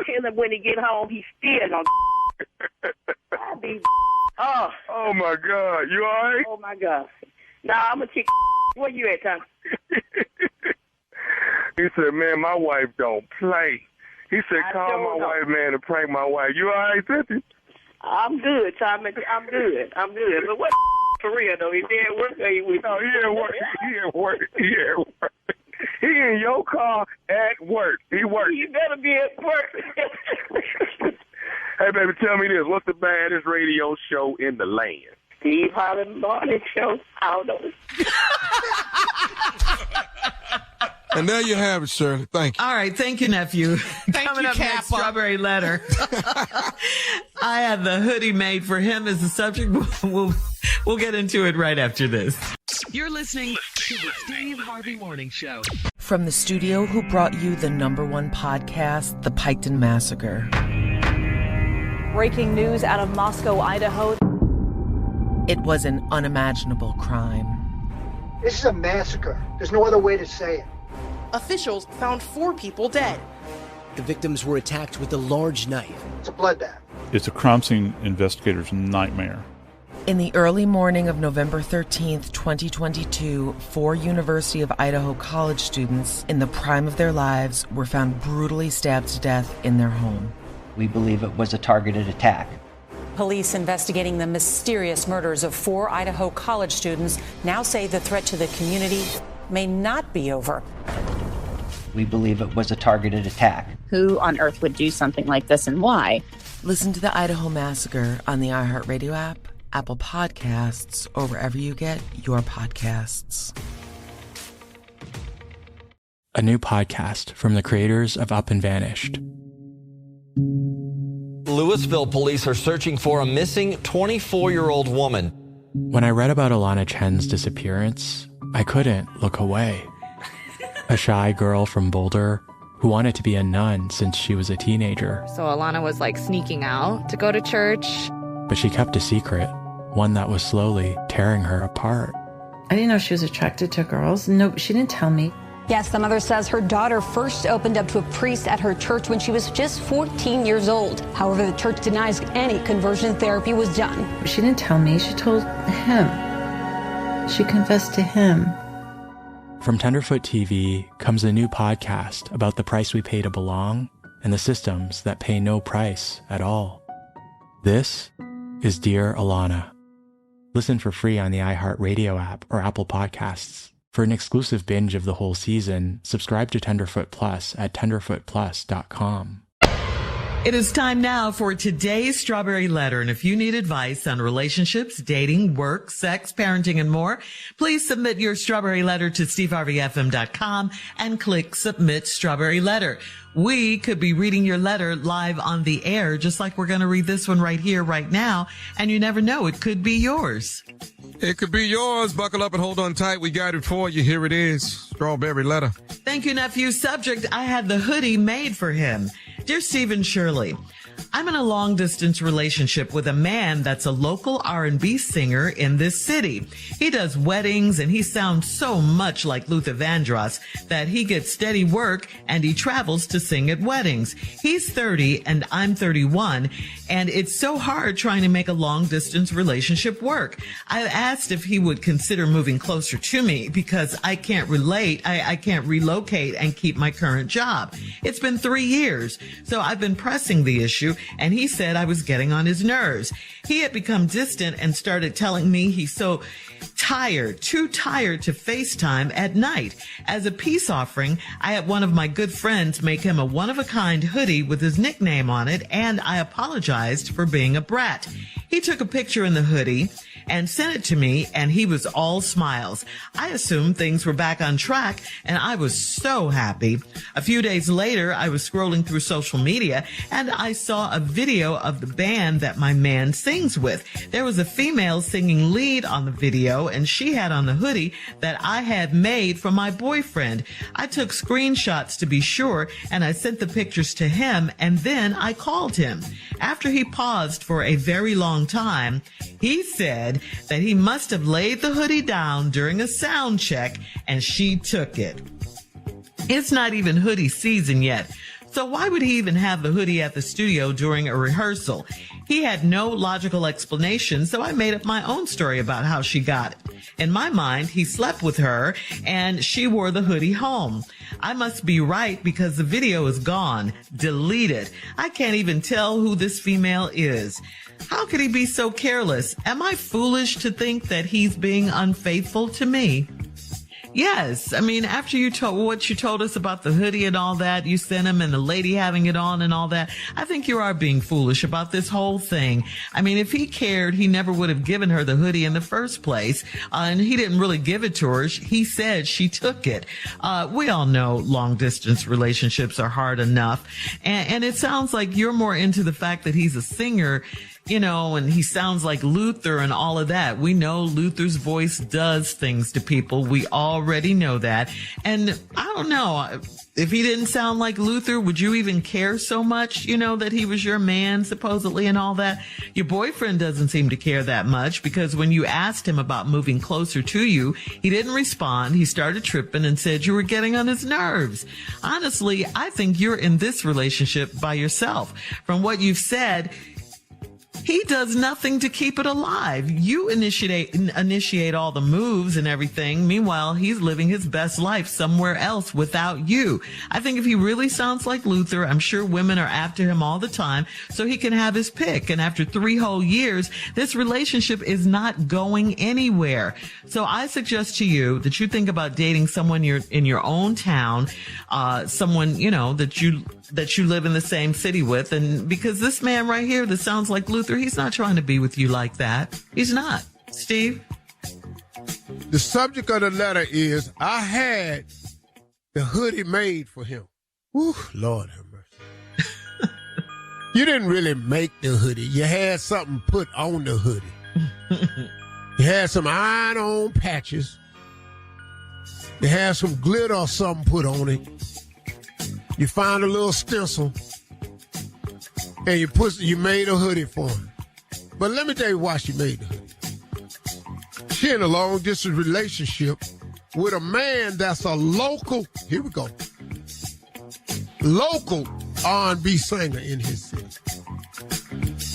tell him when he get home he's still going to Oh, my God. You all right? Oh, my God. Nah, I'm going to kick. Where you at, Tommy? He said, man, my wife don't play. He said, call my wife, man, to prank my wife. You all right, Cynthia? I'm good, Tommy. I'm good. But what for real, though? Is he at work or he with No, he at work. He in your car at work. He works. You better be at work. Hey, baby, tell me this. What's the baddest radio show in the land? Steve Harvey Morning Show. I don't know. And there you have it, Shirley. Thank you. All right. Thank you, nephew. Coming up next, Strawberry Letter. I had the hoodie made for him as the subject. We'll get into it right after this. You're listening to the Steve Harvey Morning Show. From the studio who brought you the #1 podcast, The Piketon Massacre. Breaking news out of Moscow, Idaho. It was an unimaginable crime. This is a massacre. There's no other way to say it. Officials found 4 people dead. The victims were attacked with a large knife. It's a bloodbath. It's a crime scene investigator's nightmare. In the early morning of November 13th, 2022, 4 University of Idaho college students in the prime of their lives were found brutally stabbed to death in their home. We believe it was a targeted attack. Police investigating the mysterious murders of 4 Idaho college students now say the threat to the community may not be over. We believe it was a targeted attack. Who on earth would do something like this and why? Listen to the Idaho Massacre on the iHeartRadio app, Apple Podcasts, or wherever you get your podcasts. A new podcast from the creators of Up and Vanished. Louisville police are searching for a missing 24-year-old woman. When I read about Alana Chen's disappearance, I couldn't look away. A shy girl from Boulder who wanted to be a nun since she was a teenager. So Alana was like sneaking out to go to church. But she kept a secret, one that was slowly tearing her apart. I didn't know she was attracted to girls. No, she didn't tell me. Yes, the mother says her daughter first opened up to a priest at her church when she was just 14 years old. However, the church denies any conversion therapy was done. She didn't tell me. She told him. She confessed to him. From Tenderfoot TV comes a new podcast about the price we pay to belong and the systems that pay no price at all. This is Dear Alana. Listen for free on the iHeartRadio app or Apple Podcasts. For an exclusive binge of the whole season, subscribe to Tenderfoot Plus at tenderfootplus.com. It is time now for today's Strawberry Letter. And if you need advice on relationships, dating, work, sex, parenting, and more, please submit your Strawberry Letter to steveharveyfm.com and click Submit Strawberry Letter. We could be reading your letter live on the air, just like we're going to read this one right here, right now. And you never know, it could be yours. It could be yours. Buckle up and hold on tight. We got it for you. Here it is. Strawberry Letter. Thank you, nephew. Subject, I had the hoodie made for him. Dear Steve and Shirley, I'm in a long-distance relationship with a man that's a local R&B singer in this city. He does weddings, and he sounds so much like Luther Vandross that he gets steady work, and he travels to sing at weddings. He's 30, and I'm 31, and it's so hard trying to make a long-distance relationship work. I asked if he would consider moving closer to me because I can't I can't relocate and keep my current job. It's been 3 years, so I've been pressing the issue, and he said I was getting on his nerves. He had become distant and started telling me he's so tired, too tired to FaceTime at night. As a peace offering, I had one of my good friends make him a one-of-a-kind hoodie with his nickname on it, and I apologized for being a brat. He took a picture in the hoodie and sent it to me, and he was all smiles. I assumed things were back on track, and I was so happy. A few days later, I was scrolling through social media, and I saw a video of the band that my man sings with. There was a female singing lead on the video, and she had on the hoodie that I had made for my boyfriend. I took screenshots to be sure, and I sent the pictures to him, and then I called him. After he paused for a very long time, he said that he must have laid the hoodie down during a sound check, and she took it. It's not even hoodie season yet, so why would he even have the hoodie at the studio during a rehearsal? He had no logical explanation, so I made up my own story about how she got it. In my mind, he slept with her, and she wore the hoodie home. I must be right because the video is gone. Delete it. I can't even tell who this female is. How could he be so careless? Am I foolish to think that he's being unfaithful to me? Yes. I mean, after you told what you told us about the hoodie and all that, you sent him and the lady having it on and all that. I think you are being foolish about this whole thing. I mean, if he cared, he never would have given her the hoodie in the first place. And he didn't really give it to her. He said she took it. We all know long distance relationships are hard enough. And it sounds like you're more into the fact that he's a singer. and he sounds like Luther and all of that. We know Luther's voice does things to people. We already know that. And I don't know, if he didn't sound like Luther, would you even care so much, that he was your man, supposedly, and all that? Your boyfriend doesn't seem to care that much, because when you asked him about moving closer to you, he didn't respond. He started tripping and said you were getting on his nerves. Honestly, I think you're in this relationship by yourself. From what you've said, he does nothing to keep it alive. You initiate all the moves and everything. Meanwhile, he's living his best life somewhere else without you. I think if he really sounds like Luther, I'm sure women are after him all the time, so he can have his pick. And after 3 whole years, this relationship is not going anywhere. So I suggest to you that you think about dating someone in your own town, someone, that you live in the same city with. And because this man right here that sounds like Luther, he's not trying to be with you like that. He's not. Steve? The subject of the letter is, I had the hoodie made for him. Woo, Lord have mercy. You didn't really make the hoodie. You had something put on the hoodie. You had some iron-on patches. You had some glitter or something put on it. You found a little stencil, and you made a hoodie for him. But let me tell you why she made the hoodie. She in a long-distance relationship with a man that's a local, here we go, local R&B singer in his city.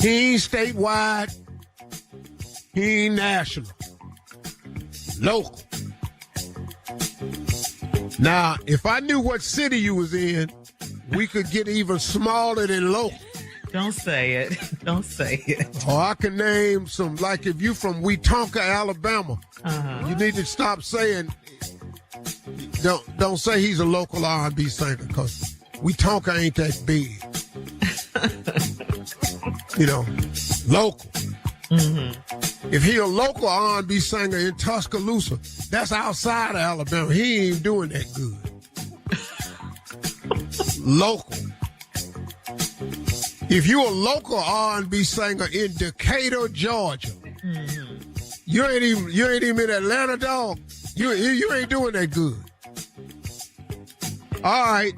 He ain't statewide. He ain't national. Local. Now, if I knew what city you was in, we could get even smaller than local. Don't say it. Don't say it. Or I can name some, like if you from Wetumpka, Alabama, you need to stop saying, don't say he's a local R&B singer, because Wetumpka ain't that big. Local. Mm-hmm. If he a local R&B singer in Tuscaloosa, that's outside of Alabama. He ain't even doing that good. Local. If you a local R&B singer in Decatur, Georgia, you ain't even in Atlanta, dog. You ain't doing that good. All right.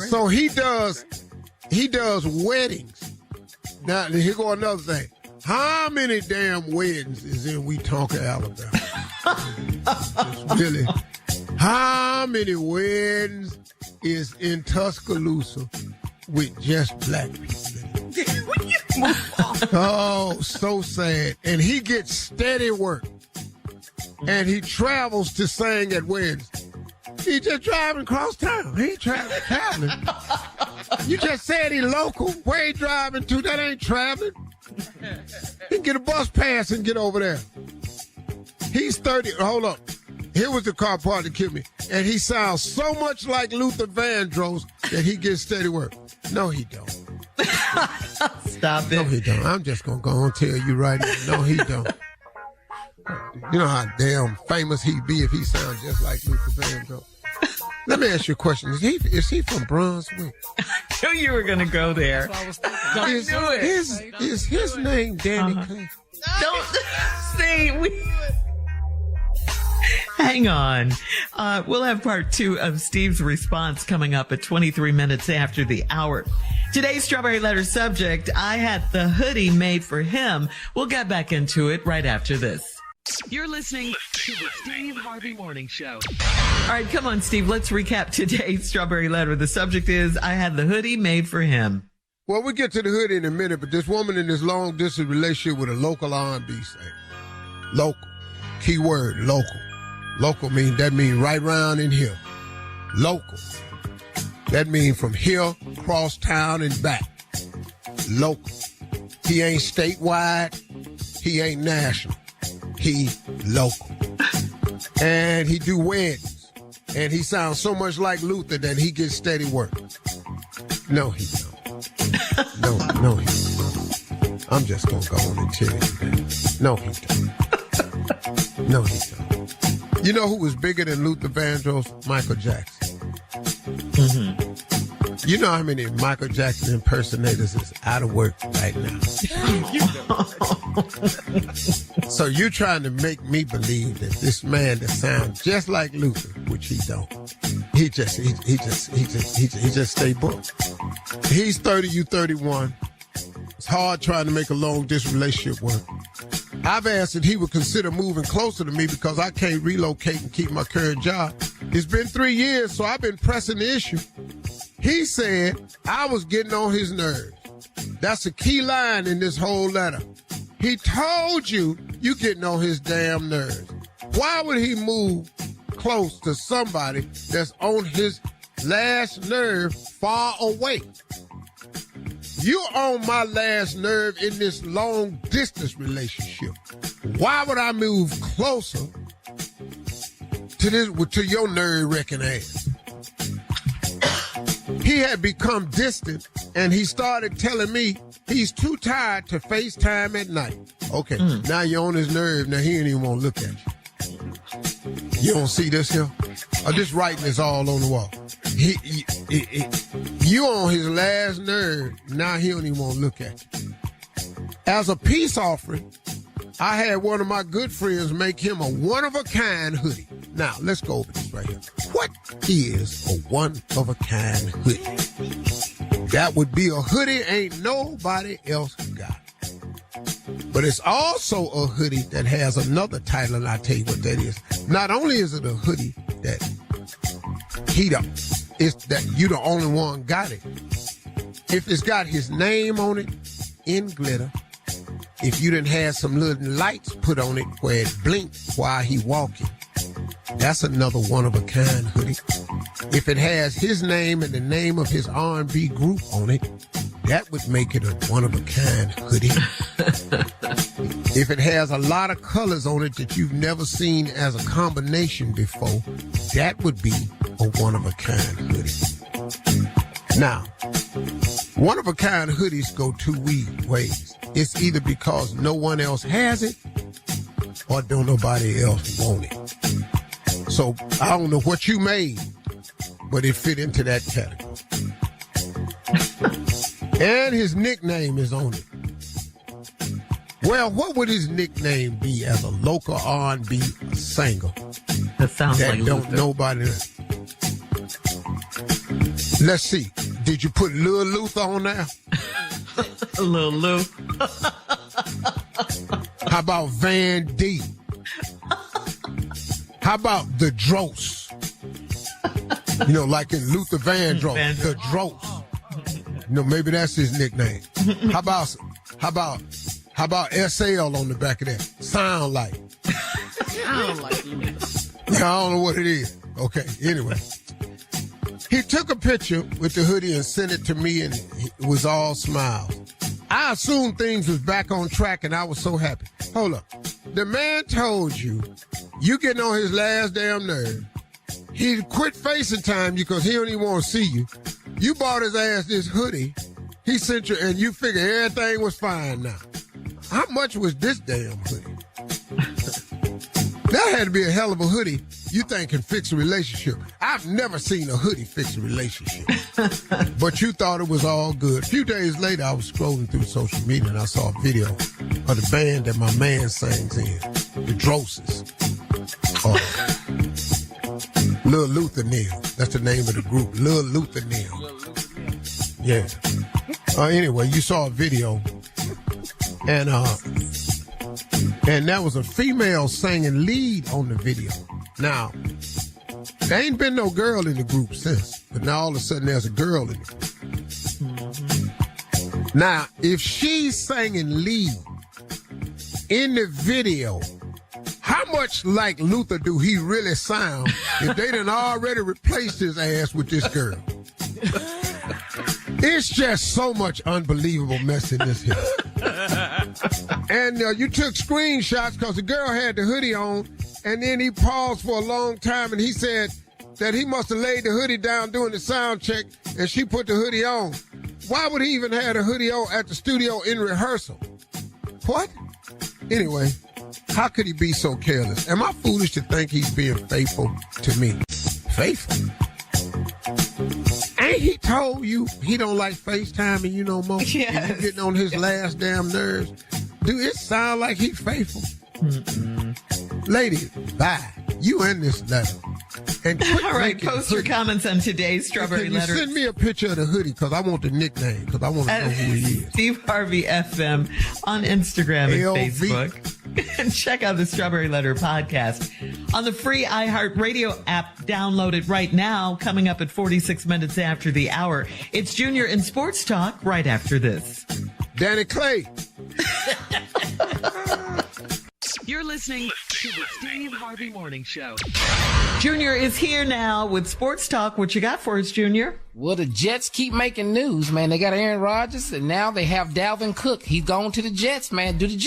So he does weddings. Now here go another thing. How many damn weddings is in Wetumpka, Alabama? Really? How many weddings is in Tuscaloosa with just black people? Oh, so sad. And he gets steady work. And he travels to sing at weddings. He just driving across town. He ain't traveling. You just said he local. Where he driving to? That ain't traveling. He can get a bus pass and get over there. He's 30. Hold up. Here was the car part that killed me. And he sounds so much like Luther Vandross that he gets steady work. No, he don't. Stop it. No, he don't. I'm just going to go and tell you right now. No, he don't. You know how damn famous he'd be if he sounds just like Luther Vandross. Let me ask you a question. Is he from Brunswick? I knew you were going to go there. Is his name Danny Clay? Don't say Hang on. We'll have part 2 of Steve's response coming up at 23 minutes after the hour. Today's Strawberry Letter subject, I had the hoodie made for him. We'll get back into it right after this. You're listening to the Steve Harvey Morning Show. All right, come on, Steve. Let's recap today's Strawberry Letter. The subject is, I had the hoodie made for him. Well, we'll get to the hoodie in a minute, but this woman in this long-distance relationship with a local R&B singer. Local. Key word, local. Local that means right around in here. Local. That means from here, across town, and back. Local. He ain't statewide. He ain't national. He local. And he do weddings. And he sounds so much like Luther that he gets steady work. No, he don't. No, he don't. I'm just going to go on and tell you that. No, he don't. No, he don't. You know who was bigger than Luther Vandross? Michael Jackson. Mm-hmm. You know how many Michael Jackson impersonators is out of work right now? So you're trying to make me believe that this man that sounds just like Luther, which he don't. He just stay booked. He's 30, you 31. It's hard trying to make a long-distance relationship work. I've asked that he would consider moving closer to me because I can't relocate and keep my current job. It's been 3 years, so I've been pressing the issue. He said I was getting on his nerves. That's a key line in this whole letter. He told you getting on his damn nerves. Why would he move close to somebody that's on his last nerve far away? You're on my last nerve in this long-distance relationship. Why would I move closer to your nerve-wrecking ass? He had become distant, and he started telling me he's too tired to FaceTime at night. Okay, now you're on his nerve. Now he ain't even want to look at you. You don't see this here? I'm just writing this all on the wall. You on his last nerve. Now he don't even want to look at you. As a peace offering, I had one of my good friends make him a one-of-a-kind hoodie. Now, let's go over this right here. What is a one-of-a-kind hoodie? That would be a hoodie ain't nobody else got. But it's also a hoodie that has another title, and I'll tell you what that is. Not only is it a hoodie that it's that you the only one got it. If it's got his name on it in glitter, if you didn't have some little lights put on it where it blinked while he walking, that's another one-of-a-kind hoodie. If it has his name and the name of his R&B group on it, that would make it a one-of-a-kind hoodie. If it has a lot of colors on it that you've never seen as a combination before, that would be a one-of-a-kind hoodie. Now, one-of-a-kind hoodies go two ways. It's either because no one else has it or don't nobody else want it. So I don't know what you made, but it fit into that category. And his nickname is on it. Well, what would his nickname be as a local R&B singer? That sounds that like don't Luther. Nobody. Let's see. Did you put Lil Luther on there? Lil Lou. How about Van D? How about the Dross? You know, like in Luther Vandross, the Dross. You know, maybe that's his nickname. How about SL on the back of that? Sound like. Sound like Luther. Yeah, I don't know what it is. Okay, anyway. He took a picture with the hoodie and sent it to me, and it was all smiles. I assumed things was back on track, and I was so happy. Hold up. The man told you getting on his last damn nerve. He quit FaceTime you because he don't even want to see you. You bought his ass this hoodie. He sent you, and you figure everything was fine now. How much was this damn hoodie? That had to be a hell of a hoodie you think can fix a relationship. I've never seen a hoodie fix a relationship. But you thought it was all good. A few days later, I was scrolling through social media and I saw a video of the band that my man sings in, the Drosses. Lil Luther Neal. That's the name of the group, Lil Luther Neal. Yeah. Anyway, you saw a video, and that was a female singing lead on the video. Now, there ain't been no girl in the group since, but now all of a sudden there's a girl in the group. Mm-hmm. Now, if she's singing lead in the video, how much like Luther do he really sound if they done already replaced his ass with this girl? It's just so much unbelievable mess in this here. And you took screenshots because the girl had the hoodie on, and then he paused for a long time, and he said that he must have laid the hoodie down during the sound check, and she put the hoodie on. Why would he even have the hoodie on at the studio in rehearsal? What? Anyway, how could he be so careless? Am I foolish to think he's being faithful to me? Faithful? Ain't he told you he don't like FaceTiming you no more? Yes. And you getting on his last damn nerves. Do it sound like he's faithful? Lady, bye. You in this letter. And all right, post your comments on today's Strawberry Letter. Send me a picture of the hoodie because I want the nickname because I want to know who he is. Steve Harvey FM on Instagram and Facebook. And check out the Strawberry Letter podcast on the free iHeartRadio app. Download it right now. Coming up at 46 minutes after the hour. It's Junior in Sports Talk right after this. Danny Clay. You're listening to the Steve Harvey Morning Show. Junior is here now with Sports Talk. What you got for us, Junior? Well, the Jets keep making news, man. They got Aaron Rodgers, and now they have Dalvin Cook. He's gone to the Jets, man. Do you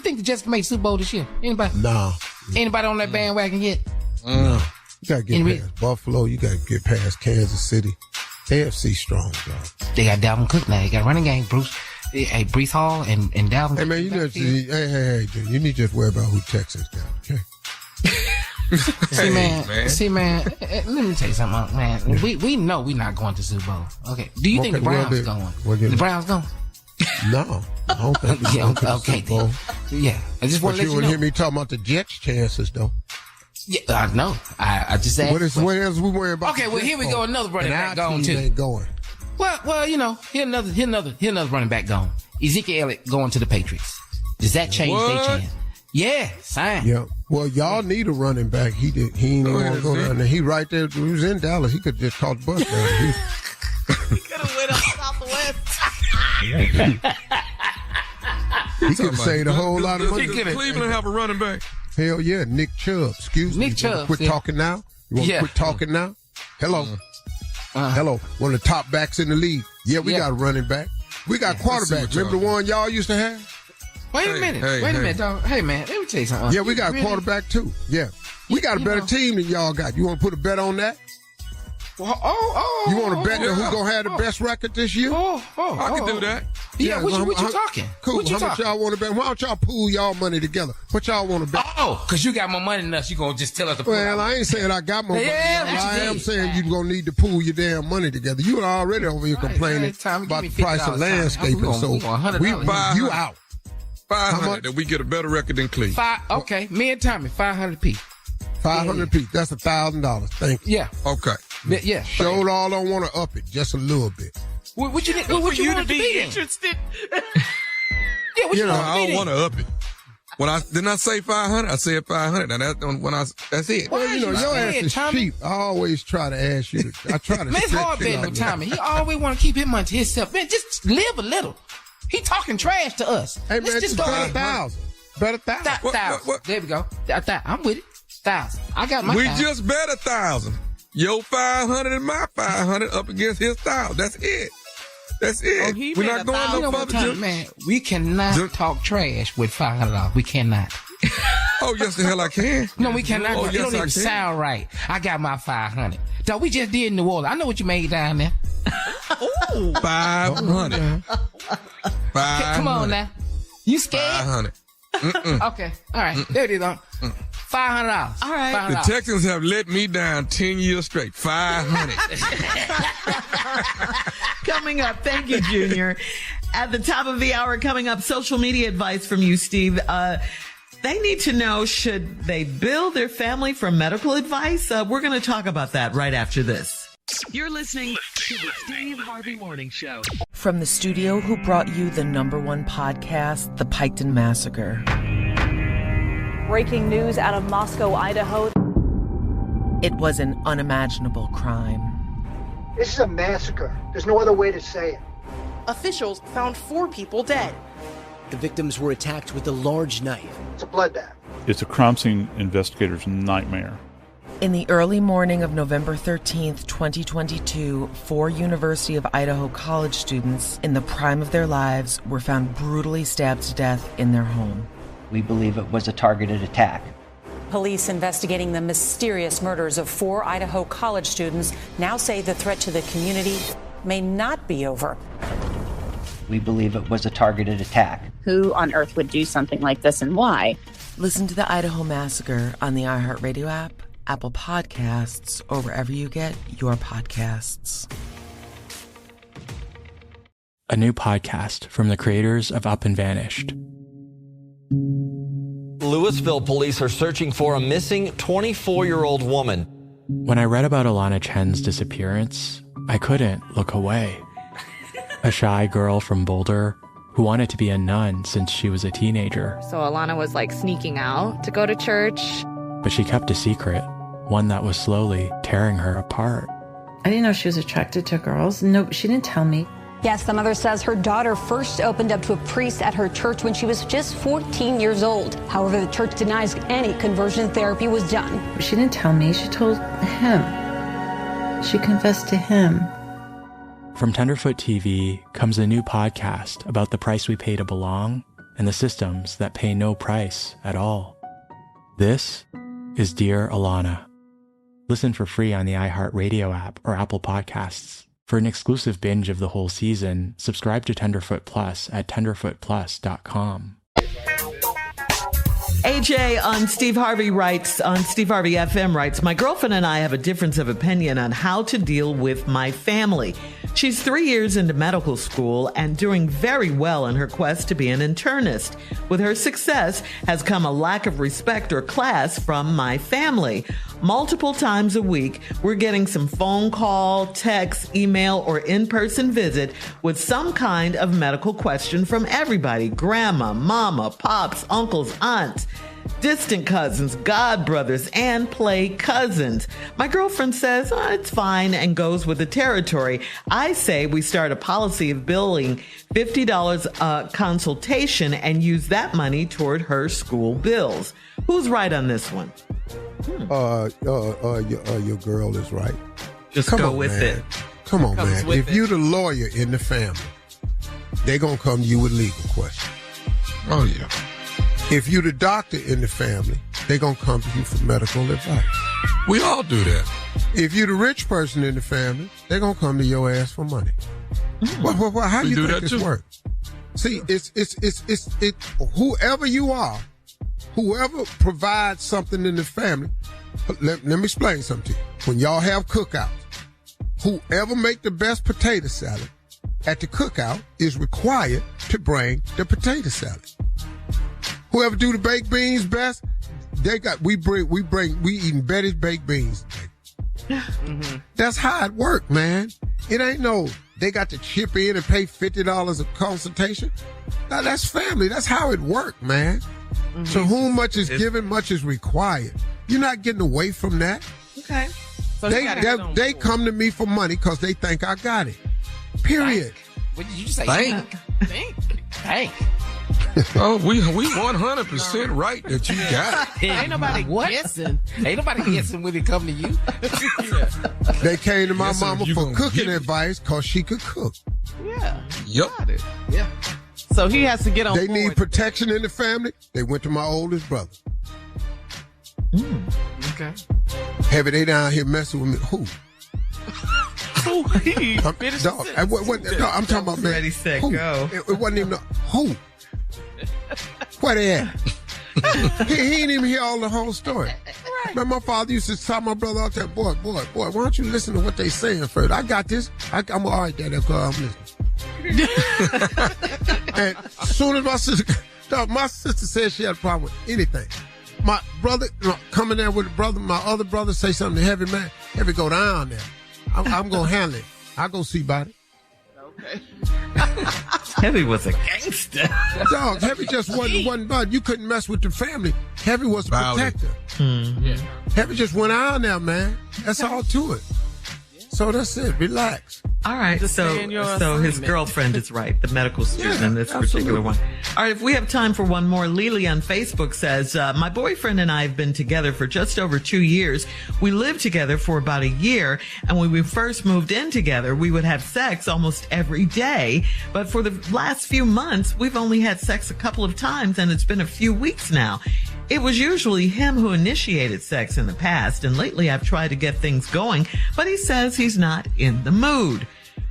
think the Jets can make Super Bowl this year? Anybody? No. Anybody on that bandwagon yet? No. You got to get past Buffalo. You got to get past Kansas City. AFC strong, dog. They got Dalvin Cook now. They got running game, Bruce. Hey, Brees Hall and Dalvin. Hey, man, you need to just worry about who Texas got, okay? See, man, let me tell you something, man. We know we're not going to Super Bowl. Okay. Do you think the Browns going? The Browns going? No. I don't think okay. Yeah. I just want to let you know. But you wouldn't hear me talking about the Jets' chances, though. Yeah, I know. I just asked. What else we worry about? Okay, well, here we go. Another running back going, too. Ain't going. Well, you know, here another running back gone. Ezekiel Elliott going to the Patriots. Does that change their chance? Yeah, sign. Yeah. Well, y'all need a running back. He ain't want to go down there. He right there. He was in Dallas. He could just caught the bus down there. He could have went up Southwest. He could have saved a whole lot of money. Does Cleveland have a running back? Hell yeah, Nick Chubb. Excuse me. Nick Chubb. Quit talking now. You want to quit talking now? Hello. Hello. One of the top backs in the league. Yeah, we got a running back. We got quarterback. Remember the one y'all used to have? Wait a minute, dog. Hey, man, let me tell you something. Yeah, we got a quarterback, too. Yeah. We got a better team than y'all got. You want to put a bet on that? You want to bet who's going to have the best record this year? I can do that. Yeah, what you talking? Cool. How much y'all want to bet? Why don't y'all pool y'all money together? What y'all want to bet? Oh, because you got more money than us. You going to just tell us to pool. Well, I ain't saying I got more money. I am saying you going to need to pool your damn money together. You are already over here complaining about the price of landscaping. So you out. 500 that we get a better record than Cleveland. Okay, me and Tommy, 500p. 500p. That's $1,000. Thank you. Yeah. Okay. Yeah. Sure, all don't want to up it just a little bit. What you want to be interested? Yeah, what you want I don't want to up it. Didn't I say 500? I said 500. Now that's it. Well, your ass is cheap. I always try to ask you. I try to. Man, it's hard betting with Tommy. He always want to keep him money to himself. Man, just live a little. He talking trash to us. Hey, man, just bet 1,000. Bet 1,000. 1,000. There we go. I'm with it. 1,000. I got my 1,000. We just bet 1,000. Your 500 and my 500 up against his 1,000. That's it. We're not going no further. Man, we cannot talk trash with $500. We cannot. Oh, yes, the hell I can. No, we cannot. It don't even sound right. I got my 500. Dog, we just did New Orleans. I know what you made down there. 500. 500. Come on now. You scared? 500. Okay. All right. There it is. $500. All right. $500. The Texans have let me down 10 years straight. 500. Coming up, thank you, Junior. At the top of the hour, coming up, social media advice from you, Steve. They need to know, should they bill their family for medical advice? We're going to talk about that right after this. You're listening to the Steve Harvey Morning Show. From the studio who brought you the #1 podcast, The Piketon Massacre. Breaking news out of Moscow, Idaho. It was an unimaginable crime. This is a massacre. There's no other way to say it. Officials found 4 people dead. The victims were attacked with a large knife. It's a bloodbath. It's a crime scene investigator's nightmare. In the early morning of November 13th, 2022, 4 University of Idaho college students in the prime of their lives were found brutally stabbed to death in their home. We believe it was a targeted attack. Police investigating the mysterious murders of 4 Idaho college students now say the threat to the community may not be over. We believe it was a targeted attack. Who on earth would do something like this and why? Listen to the Idaho Massacre on the iHeartRadio app, Apple Podcasts, or wherever you get your podcasts. a new podcast from the creators of Up and Vanished. Louisville police are searching for a missing 24-year-old woman. When I read about Alana Chen's disappearance, I couldn't look away. A shy girl from Boulder who wanted to be a nun since she was a teenager. So Alana was like sneaking out to go to church. But she kept a secret, one that was slowly tearing her apart. I didn't know she was attracted to girls. No, she didn't tell me. Yes, the mother says her daughter first opened up to a priest at her church when she was just 14 years old. However, the church denies any conversion therapy was done. She didn't tell me. She told him. She confessed to him. From Tenderfoot TV comes a new podcast about the price we pay to belong and the systems that pay no price at all. This is Dear Alana. Listen for free on the iHeartRadio app or Apple Podcasts. For an exclusive binge of the whole season, subscribe to Tenderfoot Plus at tenderfootplus.com. AJ on Steve Harvey FM writes, my girlfriend and I have a difference of opinion on how to deal with my family. She's 3 years into medical school and doing very well in her quest to be an internist. With her success has come a lack of respect or class from my family. Multiple times a week, we're getting some phone call, text, email, or in-person visit with some kind of medical question from everybody. Grandma, mama, pops, uncles, aunts, distant cousins, godbrothers, and play cousins. My girlfriend says, it's fine and goes with the territory. I say we start a policy of billing $50 a consultation and use that money toward her school bills. Who's right on this one? Your girl is right. Just go with it. Come on, man. If you're the lawyer in the family, they're going to come to you with legal questions. Oh, yeah. If you're the doctor in the family, they're going to come to you for medical advice. We all do that. If you're the rich person in the family, they're going to come to your ass for money. How do you think this works? See, it's whoever you are, whoever provides something in the family, let me explain something to you. When y'all have cookouts, whoever make the best potato salad at the cookout is required to bring the potato salad. Whoever do the baked beans best, we eating Betty's baked beans. Mm-hmm. That's how it work, man. It ain't no, they got to chip in and pay $50 a consultation. Now, that's family. That's how it work, man. Mm-hmm. So whom much is given, much is required. You're not getting away from that. Okay. So they come to me for money because they think I got it. Period. What did you say? Think. Oh, we 100% right that you got it. Ain't nobody guessing. Ain't nobody guessing when they come to you. They came to my mama for cooking advice because she could cook. Yeah. Yep. Got it. Yeah. So he has to get on board. They need protection in the family. They went to my oldest brother. Okay. Heavy, they down here messing with me. Who? I'm talking about, man. Ready, set, go. It wasn't even who. Where they at? he ain't even hear all the whole story. Right. Man, my father used to tell my brother all the time, boy, why don't you listen to what they saying first? I got this. I'm all right, Daddy, because I'm listening. And as soon as my sister said she had a problem with anything, my brother coming there with my other brother say something to Heavy, man, Heavy go down there. I'm going to handle it. I'll go see about it. Okay. Heavy was a gangster. Dog, Heavy just wasn't bud. You couldn't mess with the family. Heavy was a protector. Mm-hmm. Yeah. Heavy just went out there, man. That's all to it. So that's it. Relax. All right. So his girlfriend is right, the medical student in this particular one. All right. If we have time for one more, Lily on Facebook says, my boyfriend and I have been together for just over 2 years. We lived together for about a year. And when we first moved in together, we would have sex almost every day. But for the last few months, we've only had sex a couple of times, and it's been a few weeks now. It was usually him who initiated sex in the past, and lately I've tried to get things going, but he says he's not in the mood.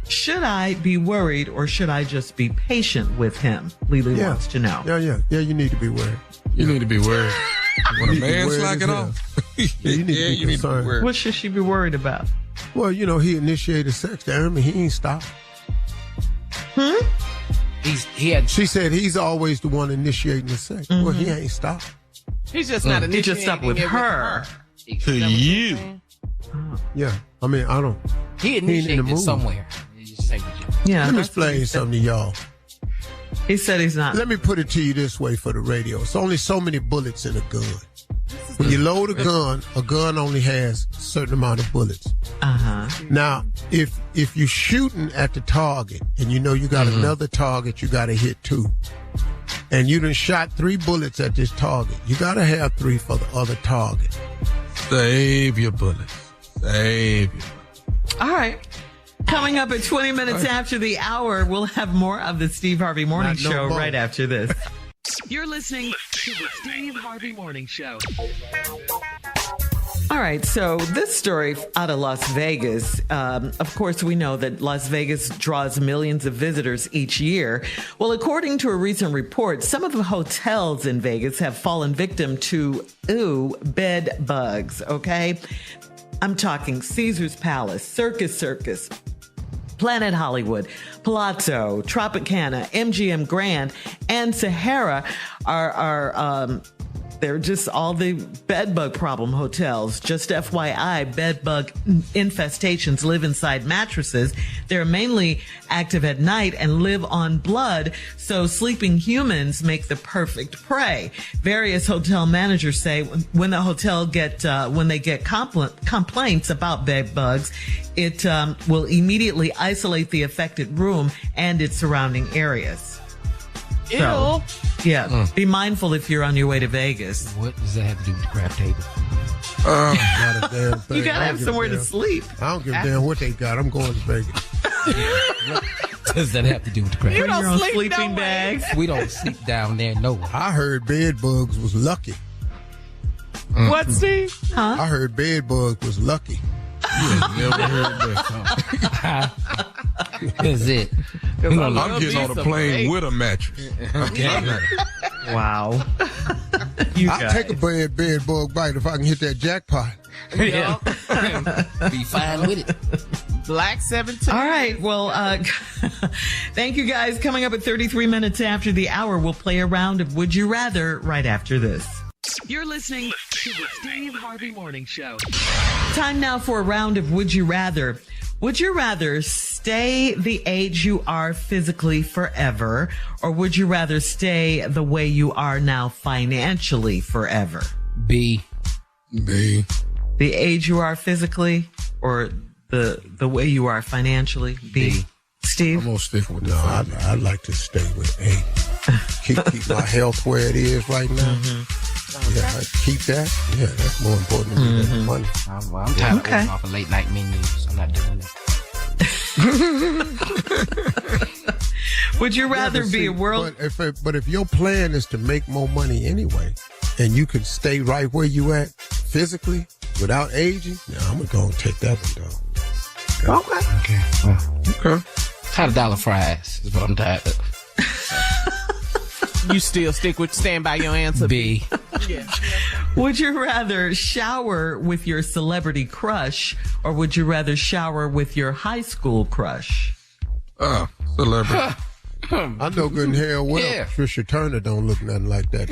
Should I be worried, or should I just be patient with him? Lily wants to know. Yeah, you need to be worried. You need to be worried. When a man's slacking off, you need to be concerned. What should she be worried about? Well, he initiated sex to him and he ain't stopped. She said he's always the one initiating the sex. Mm-hmm. Well, he ain't stopped. He's just not initiating. He just stopped with her. To you. Yeah. I mean, I don't. He initiated it somewhere. Yeah. Let me explain something to y'all. He said he's not. Let me put it to you this way for the radio. It's only so many bullets in a gun. When you load a gun only has a certain amount of bullets. Uh-huh. Now, if you're shooting at the target and you know you got another target you got to hit too, and you done shot 3 bullets at this target, you got to have 3 for the other target. Save your bullets. Save your bullets. All right. Coming up at 20 minutes after the hour, we'll have more of the Steve Harvey Morning Show right after this. You're listening to the Steve Harvey Morning Show. All right, so this story out of Las Vegas, of course, we know that Las Vegas draws millions of visitors each year. Well, according to a recent report, some of the hotels in Vegas have fallen victim to, bed bugs, okay? I'm talking Caesar's Palace, Circus, Planet Hollywood, Palazzo, Tropicana, MGM Grand, and Sahara are they're just all the bedbug problem hotels. Just FYI, bedbug infestations live inside mattresses. They're mainly active at night and live on blood, so sleeping humans make the perfect prey. Various hotel managers say when the hotel when they get complaints about bed bugs, it will immediately isolate the affected room and its surrounding areas. So, yeah, be mindful if you're on your way to Vegas. What does that have to do with the crab table? Not a damn thing. You gotta have somewhere to sleep. I don't give a damn what they got. I'm going to Vegas. What does that have to do with the crab table? You don't sleep sleeping bags. We don't sleep down there, no. I heard bed bugs was lucky. What, Steve? Huh? I heard bed bugs was lucky. Never heard that. That's it. I'm getting on a plane with a mattress. Okay. Wow. I'll take a bed bug bite if I can hit that jackpot. Yeah. Be fine with it. Black 17. All right. Well, thank you guys. Coming up at 33 minutes after the hour, we'll play a round of Would You Rather right after this. You're listening to the Steve Harvey Morning Show. Time now for a round of Would You Rather. Would you rather stay the age you are physically forever, or would you rather stay the way you are now financially forever? B. B. The age you are physically, or the way you are financially? B. Steve? I'm going to stick with that. No, I'd like to stay with A. keep my health where it is right now. Yeah, keep that. Yeah, that's more important to me than money. I'm tired of ordering off of late night menus. I'm not doing that. Would you rather be a world? But if your plan is to make more money anyway, and you can stay right where you at physically without aging, I'm gonna go and take that one down. Okay. Okay. Tired of dollar fries is what I'm tired of. You still stand by your answer? B. Yeah. Would you rather shower with your celebrity crush, or would you rather shower with your high school crush? Celebrity. I know good and hell well. Yeah. Trisha Turner don't look nothing like that.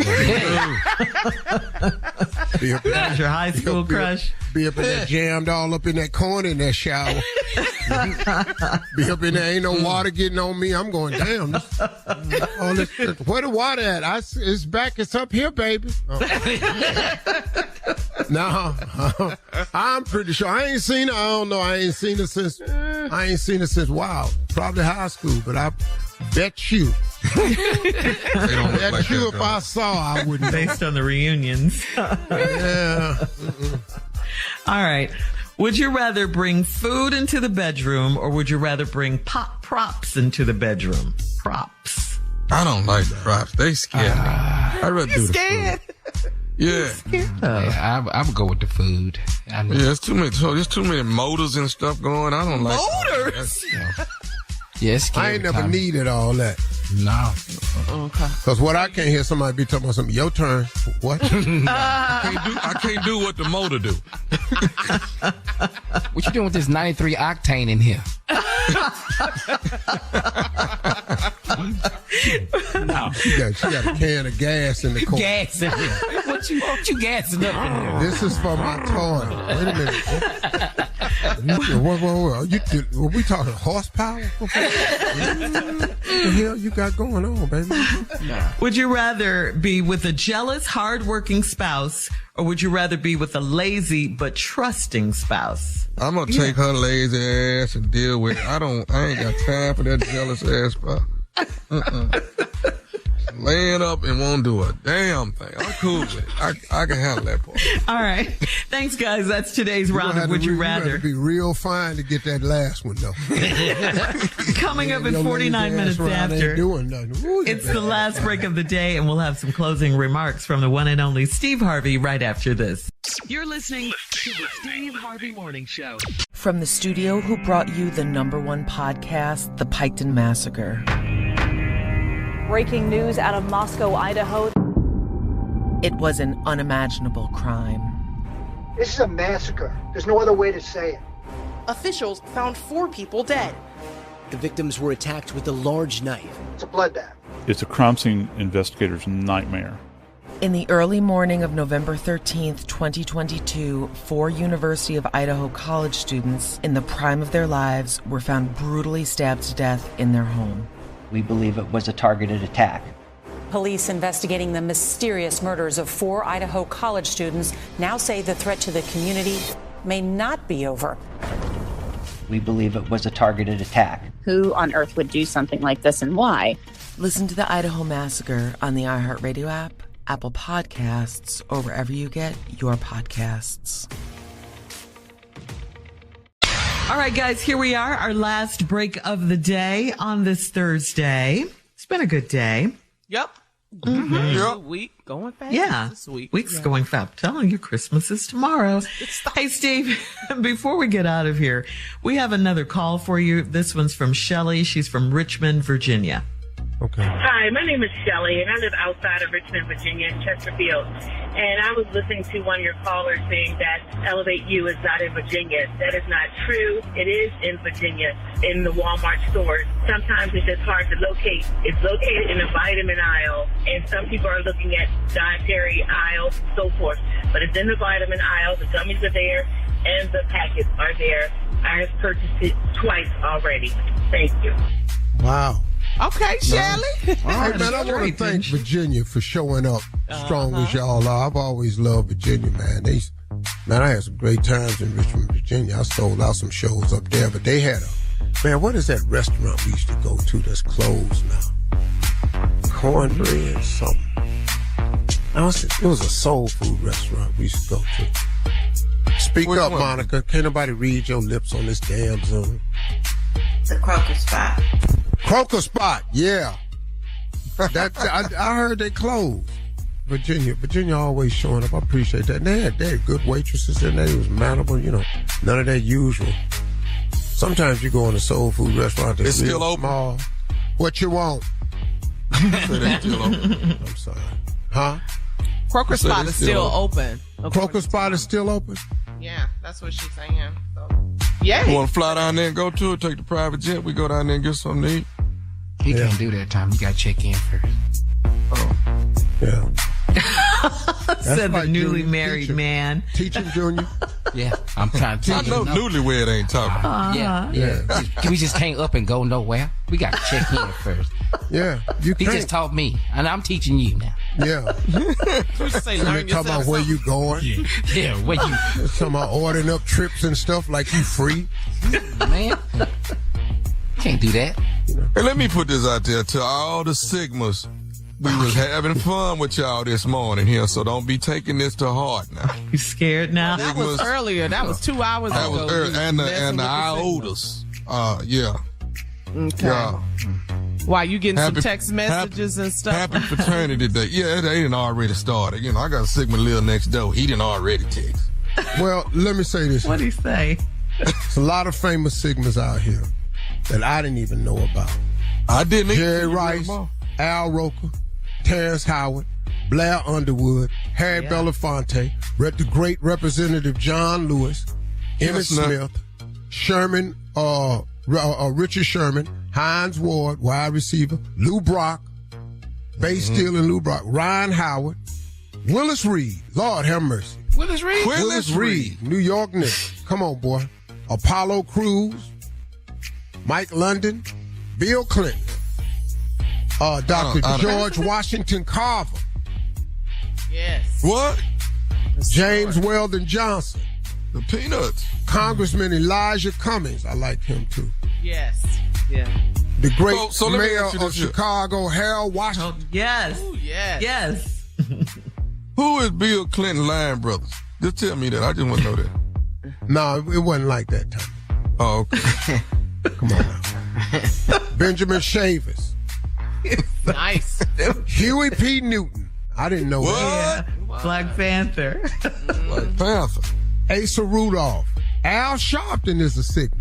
That's your high school crush? Be up in there jammed all up in that corner in that shower. Be up in there, ain't no water getting on me. I'm going, damn. Where the water at? It's back. It's up here, baby. No, I'm pretty sure. I ain't seen her. I don't know. I ain't seen her since, wow, probably high school, but I bet you. Bet you if I saw, I wouldn't. Based on the reunions. Yeah. All right. Would you rather bring food into the bedroom, or would you rather bring props into the bedroom? Props. I don't like props. They scare me. I'd rather do the food. Yeah. I would go with the food. There's too many motors and stuff going. I don't like motors. Yes, I ain't never needed all that. No. Okay. Because what I can't hear somebody be talking about something. Your turn. What? I can't do what the motor do. What you doing with this 93 octane in here? No. She got a can of gas in the corner. Gas in it. What you gassing up in there? This is for my toy. Wait a minute. Whoa. Were we talking horsepower? What the hell you got going on, baby? Nah. Would you rather be with a jealous, hardworking spouse, or would you rather be with a lazy but trusting spouse? I'm gonna take her lazy ass and deal with it. I ain't got time for that jealous ass spouse. Laying up and won't do a damn thing. I'm cool with it. I can handle that part. All right. Thanks, guys. That's today's round of Would You Rather. You have to be real fine to get that last one, though. Coming up at 49 minutes after. It's the last break of the day, and we'll have some closing remarks from the one and only Steve Harvey right after this. You're listening to the Steve Harvey Morning Show. From the studio who brought you the #1 podcast, The Piketon Massacre. Breaking news out of Moscow, Idaho. It was an unimaginable crime. This is a massacre. There's no other way to say it. Officials found 4 people dead. The victims were attacked with a large knife. It's a bloodbath. It's a crime scene investigator's nightmare. In the early morning of November 13th, 2022, 4 University of Idaho college students in the prime of their lives were found brutally stabbed to death in their home. We believe it was a targeted attack. Police investigating the mysterious murders of 4 Idaho college students now say the threat to the community may not be over. We believe it was a targeted attack. Who on earth would do something like this and why? Listen to the Idaho Massacre on the iHeartRadio app, Apple Podcasts, or wherever you get your podcasts. All right, guys, here we are, our last break of the day on this Thursday. It's been a good day. Yep. Mm-hmm. Yep. Week going fast. Yeah. This week. Week's going fast. I'm telling you, Christmas is tomorrow. Hey, Steve, before we get out of here, we have another call for you. This one's from Shelley. She's from Richmond, Virginia. Okay. Hi, my name is Shelley, and I live outside of Richmond, Virginia, in Chesterfield. And I was listening to one of your callers saying that Elevate U is not in Virginia. That is not true. It is in Virginia, in the Walmart stores. Sometimes it's just hard to locate. It's located in the vitamin aisle, and some people are looking at dietary aisle, so forth. But it's in the vitamin aisle. The gummies are there, and the packets are there. I have purchased it twice already. Thank you. Wow. Okay, Shelley. All right, man, I want to thank Virginia for showing up strong as y'all are. I've always loved Virginia, man. I had some great times in Richmond, Virginia. I sold out some shows up there, but they had what is that restaurant we used to go to that's closed now? Cornbread something. It was a soul food restaurant we used to go to. Speak up, Monica. Can't nobody read your lips on this damn Zoom. The Croaker Spot. Croaker Spot, yeah. I heard they closed. Virginia always showing up. I appreciate that. And they had good waitresses in there. It was manageable, none of that usual. Sometimes you go in a soul food restaurant that's still open. Small. What you want? It's still open. I'm sorry. Huh? Croaker Spot is still open. Croaker Spot is still open? Yeah, that's what she's saying. So, yeah. You want to fly down there and go to it? Take the private jet. We go down there and get something to eat. He can't do that, Tom. You got to check in first. Oh. Yeah. Said the newly married man. Teaching Junior. Yeah, I'm trying to I know newlywed ain't talking. Yeah. Can we just hang up and go nowhere? We got to check in first. Yeah. He just taught me, and I'm teaching you now. Yeah. Learn talking about where you going. Yeah, where you. Talking about ordering up trips and stuff like you free. Man, can't do that. Hey, let me put this out there to all the Sigmas. We was having fun with y'all this morning here, so don't be taking this to heart now. You scared now? That was earlier. That was 2 hours ago. That was early. And the iotas. Yeah. Okay. Yeah. Why, you getting some text messages and stuff? Happy fraternity day. Yeah, they didn't already started. I got a Sigma Lil next door. He didn't already text. Well, let me say this. What'd he say? There's a lot of famous Sigmas out here that I didn't even know about. I didn't. Jerry Rice, Al Roker, Terrence Howard, Blair Underwood, Harry Belafonte, the great Representative John Lewis, Emmett Smith, Sherman Richard Sherman, Hines Ward, wide receiver, Lou Brock, base stealing Lou Brock, Ryan Howard, Willis Reed, Lord have mercy. Willis Reed? Willis Reed, New York Knicks. Come on, boy. Apollo Crews, Mike London, Bill Clinton, Dr. George Washington Carver. Yes. What? James Weldon Johnson. The Peanuts. Congressman Elijah Cummings. I like him, too. Yes. Yeah. The great So mayor of Chicago, Harold Washington. Yes. Ooh, yes. Yes. Who is Bill Clinton lying brothers? Just tell me that. I just want to know that. No, it wasn't like that time. Oh, okay. Come on now. Benjamin Chavis. Nice. Huey P. Newton. I didn't know that. Yeah. Black Panther. Black Panther. Asa Rudolph. Al Sharpton is a Sigma.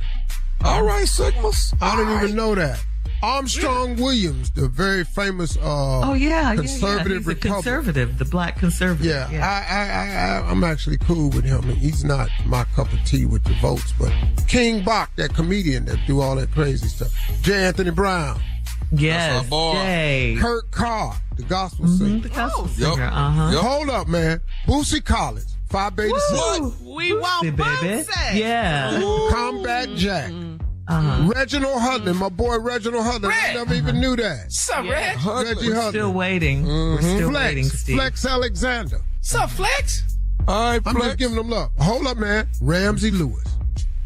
All right, Sigmas. I didn't even know that. Armstrong Williams, the very famous conservative He's Republican. a conservative, the black conservative. Yeah. I'm actually cool with him. He's not my cup of tea with the votes, but King Bach, that comedian that do all that crazy stuff. J. Anthony Brown. Yes. Jay. Kurt Carr, the gospel singer. The gospel singer. Yep. Uh-huh. Hold up, man. Boosie Collins, Phi Beta Sigma. We want baby. Yeah. Combat Jack. Reginald Hudlin, my boy Reginald Hudlin. I never even knew that. What's up, Reg? Reggie We're Hudlin. still waiting. We're still waiting, Steve. Flex Alexander. What's up, Flex? All right, I'm Flex. just giving them love. Hold up, man. Ramsey Lewis.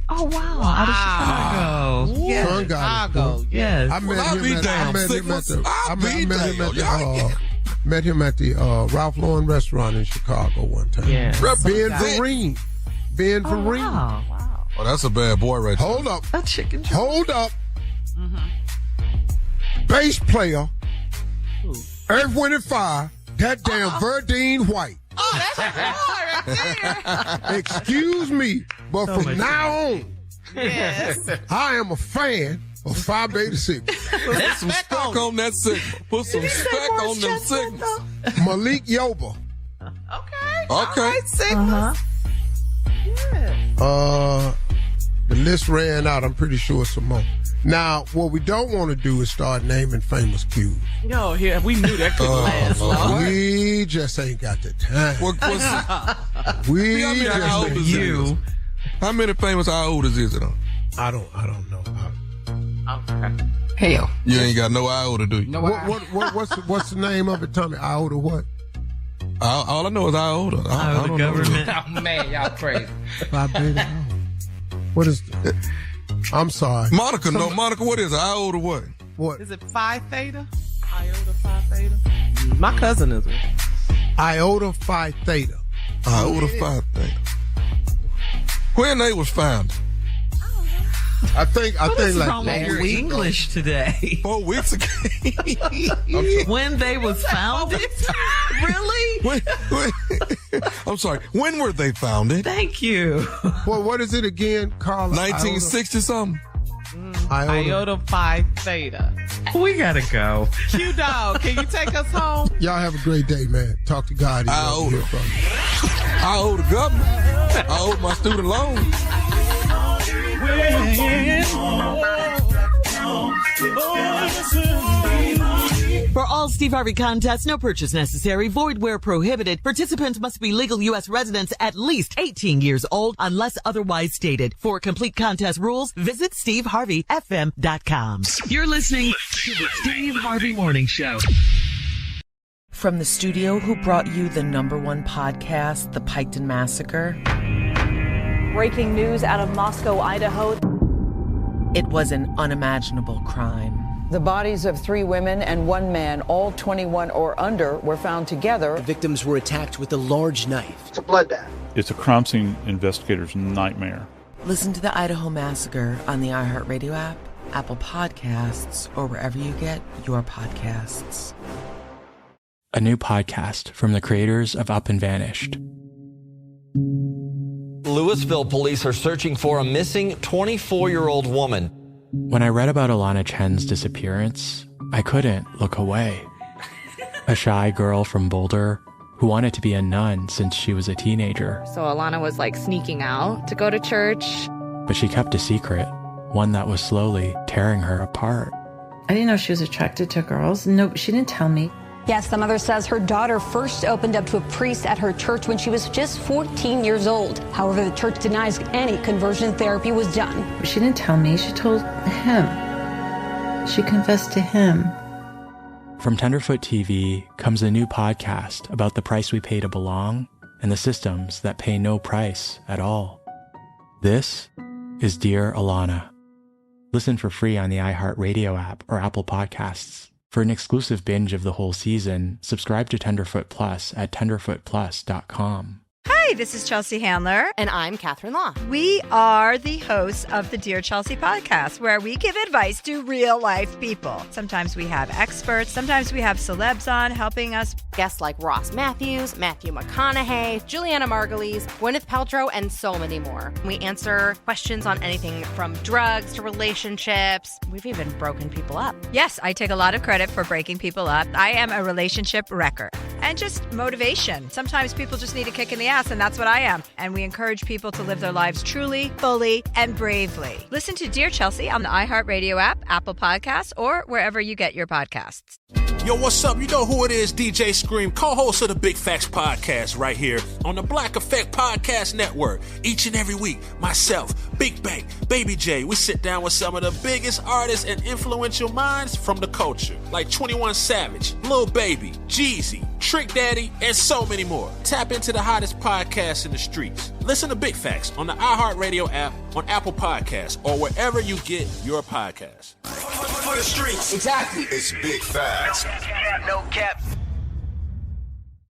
Oh, wow. Out of Chicago. Yeah. Son got it, boy. Yes. I met him at the Ralph Lauren restaurant in Chicago one time. Yeah. Ben Vereen. Ben Vereen. Wow. Oh, that's a bad boy right there. Hold up. A chicken. Hold up. Bass player. Earth, Wind and Fire. That damn Verdine White. Oh, that's a boy right there. Excuse me, but from now on, Yes. I am a fan of Phi Beta Sigma. Put some spec on that Sigma. Put some spec on them Sigmas. Malik Yoba. Okay. Okay. All right, Sigmas. The list ran out. I'm pretty sure some more. Now, what we don't want to do is start naming famous Qs. No, yeah, we knew that couldn't last long. We just ain't got the time. We how old is it? How many famous iodas is it on? I don't know. Okay. Hell. You ain't got no iota, do you? No, What's the name of it, Tommy? Iota what? All I know is iota. I don't government. Oh, man, y'all crazy. Phi Beta. What is that? I'm sorry. Monica, Monica, what is it? Iota what? What? Is it Phi Theta? Iota Phi Theta? My cousin is one. Iota Phi Theta. Iota Phi Theta. When they was founded? I think like wrong with your English today? 4 weeks ago. When they was founded? Really? I'm sorry. When were they founded? Thank you. Well, what is it again, Carl? 1960 something. Iota Phi Theta. We gotta go. Q Dog, can you take us home? Y'all have a great day, man. Talk to God. I owe the government. I owe my student loans. For all Steve Harvey contests, no purchase necessary, void where prohibited. Participants must be legal U.S. residents at least 18 years old unless otherwise stated. For complete contest rules, visit SteveHarveyFM.com. You're listening to the Steve Harvey Morning Show. From the studio who brought you the #1 podcast, The Piketon Massacre. Breaking news out of Moscow, Idaho. It was an unimaginable crime. The bodies of 3 women and 1 man, all 21 or under, were found together. The victims were attacked with a large knife. It's a bloodbath. It's a crime scene investigator's nightmare. Listen to the Idaho Massacre on the iHeartRadio app, Apple Podcasts, or wherever you get your podcasts. A new podcast from the creators of Up and Vanished. Louisville police are searching for a missing 24-year-old woman. When I read about Alana Chen's disappearance, I couldn't look away. A shy girl from Boulder who wanted to be a nun since she was a teenager. So Alana was like sneaking out to go to church. But she kept a secret one that was slowly tearing her apart. I didn't know she was attracted to girls. No, she didn't tell me. Yes, the mother says her daughter first opened up to a priest at her church when she was just 14 years old. However, the church denies any conversion therapy was done. She didn't tell me. She told him. She confessed to him. From Tenderfoot TV comes a new podcast about the price we pay to belong and the systems that pay no price at all. This is Dear Alana. Listen for free on the iHeartRadio app or Apple Podcasts. For an exclusive binge of the whole season, subscribe to Tenderfoot Plus at tenderfootplus.com. Hi, this is Chelsea Handler. And I'm Catherine Law. We are the hosts of the Dear Chelsea podcast, where we give advice to real-life people. Sometimes we have experts. Sometimes we have celebs on helping us. Guests like Ross Matthews, Matthew McConaughey, Juliana Margulies, Gwyneth Paltrow, and so many more. We answer questions on anything from drugs to relationships. We've even broken people up. Yes, I take a lot of credit for breaking people up. I am a relationship wrecker. And just motivation. Sometimes people just need a kick in the ass, and that's what I am. And we encourage people to live their lives truly, fully, and bravely. Listen to Dear Chelsea on the iHeartRadio app, Apple Podcasts, or wherever you get your podcasts. Yo, what's up? You know who it is, DJ Scream, co-host of the Big Facts Podcast right here on the Black Effect Podcast Network. Each and every week, myself, Big Bang, Baby J, we sit down with some of the biggest artists and influential minds from the culture, like 21 Savage, Lil Baby, Jeezy, Trick Daddy, and so many more. Tap into the hottest podcasts in the streets. Listen to Big Facts on the iHeartRadio app, on Apple Podcasts, or wherever you get your podcasts. For the streets. Exactly. It's Big Facts. No cap.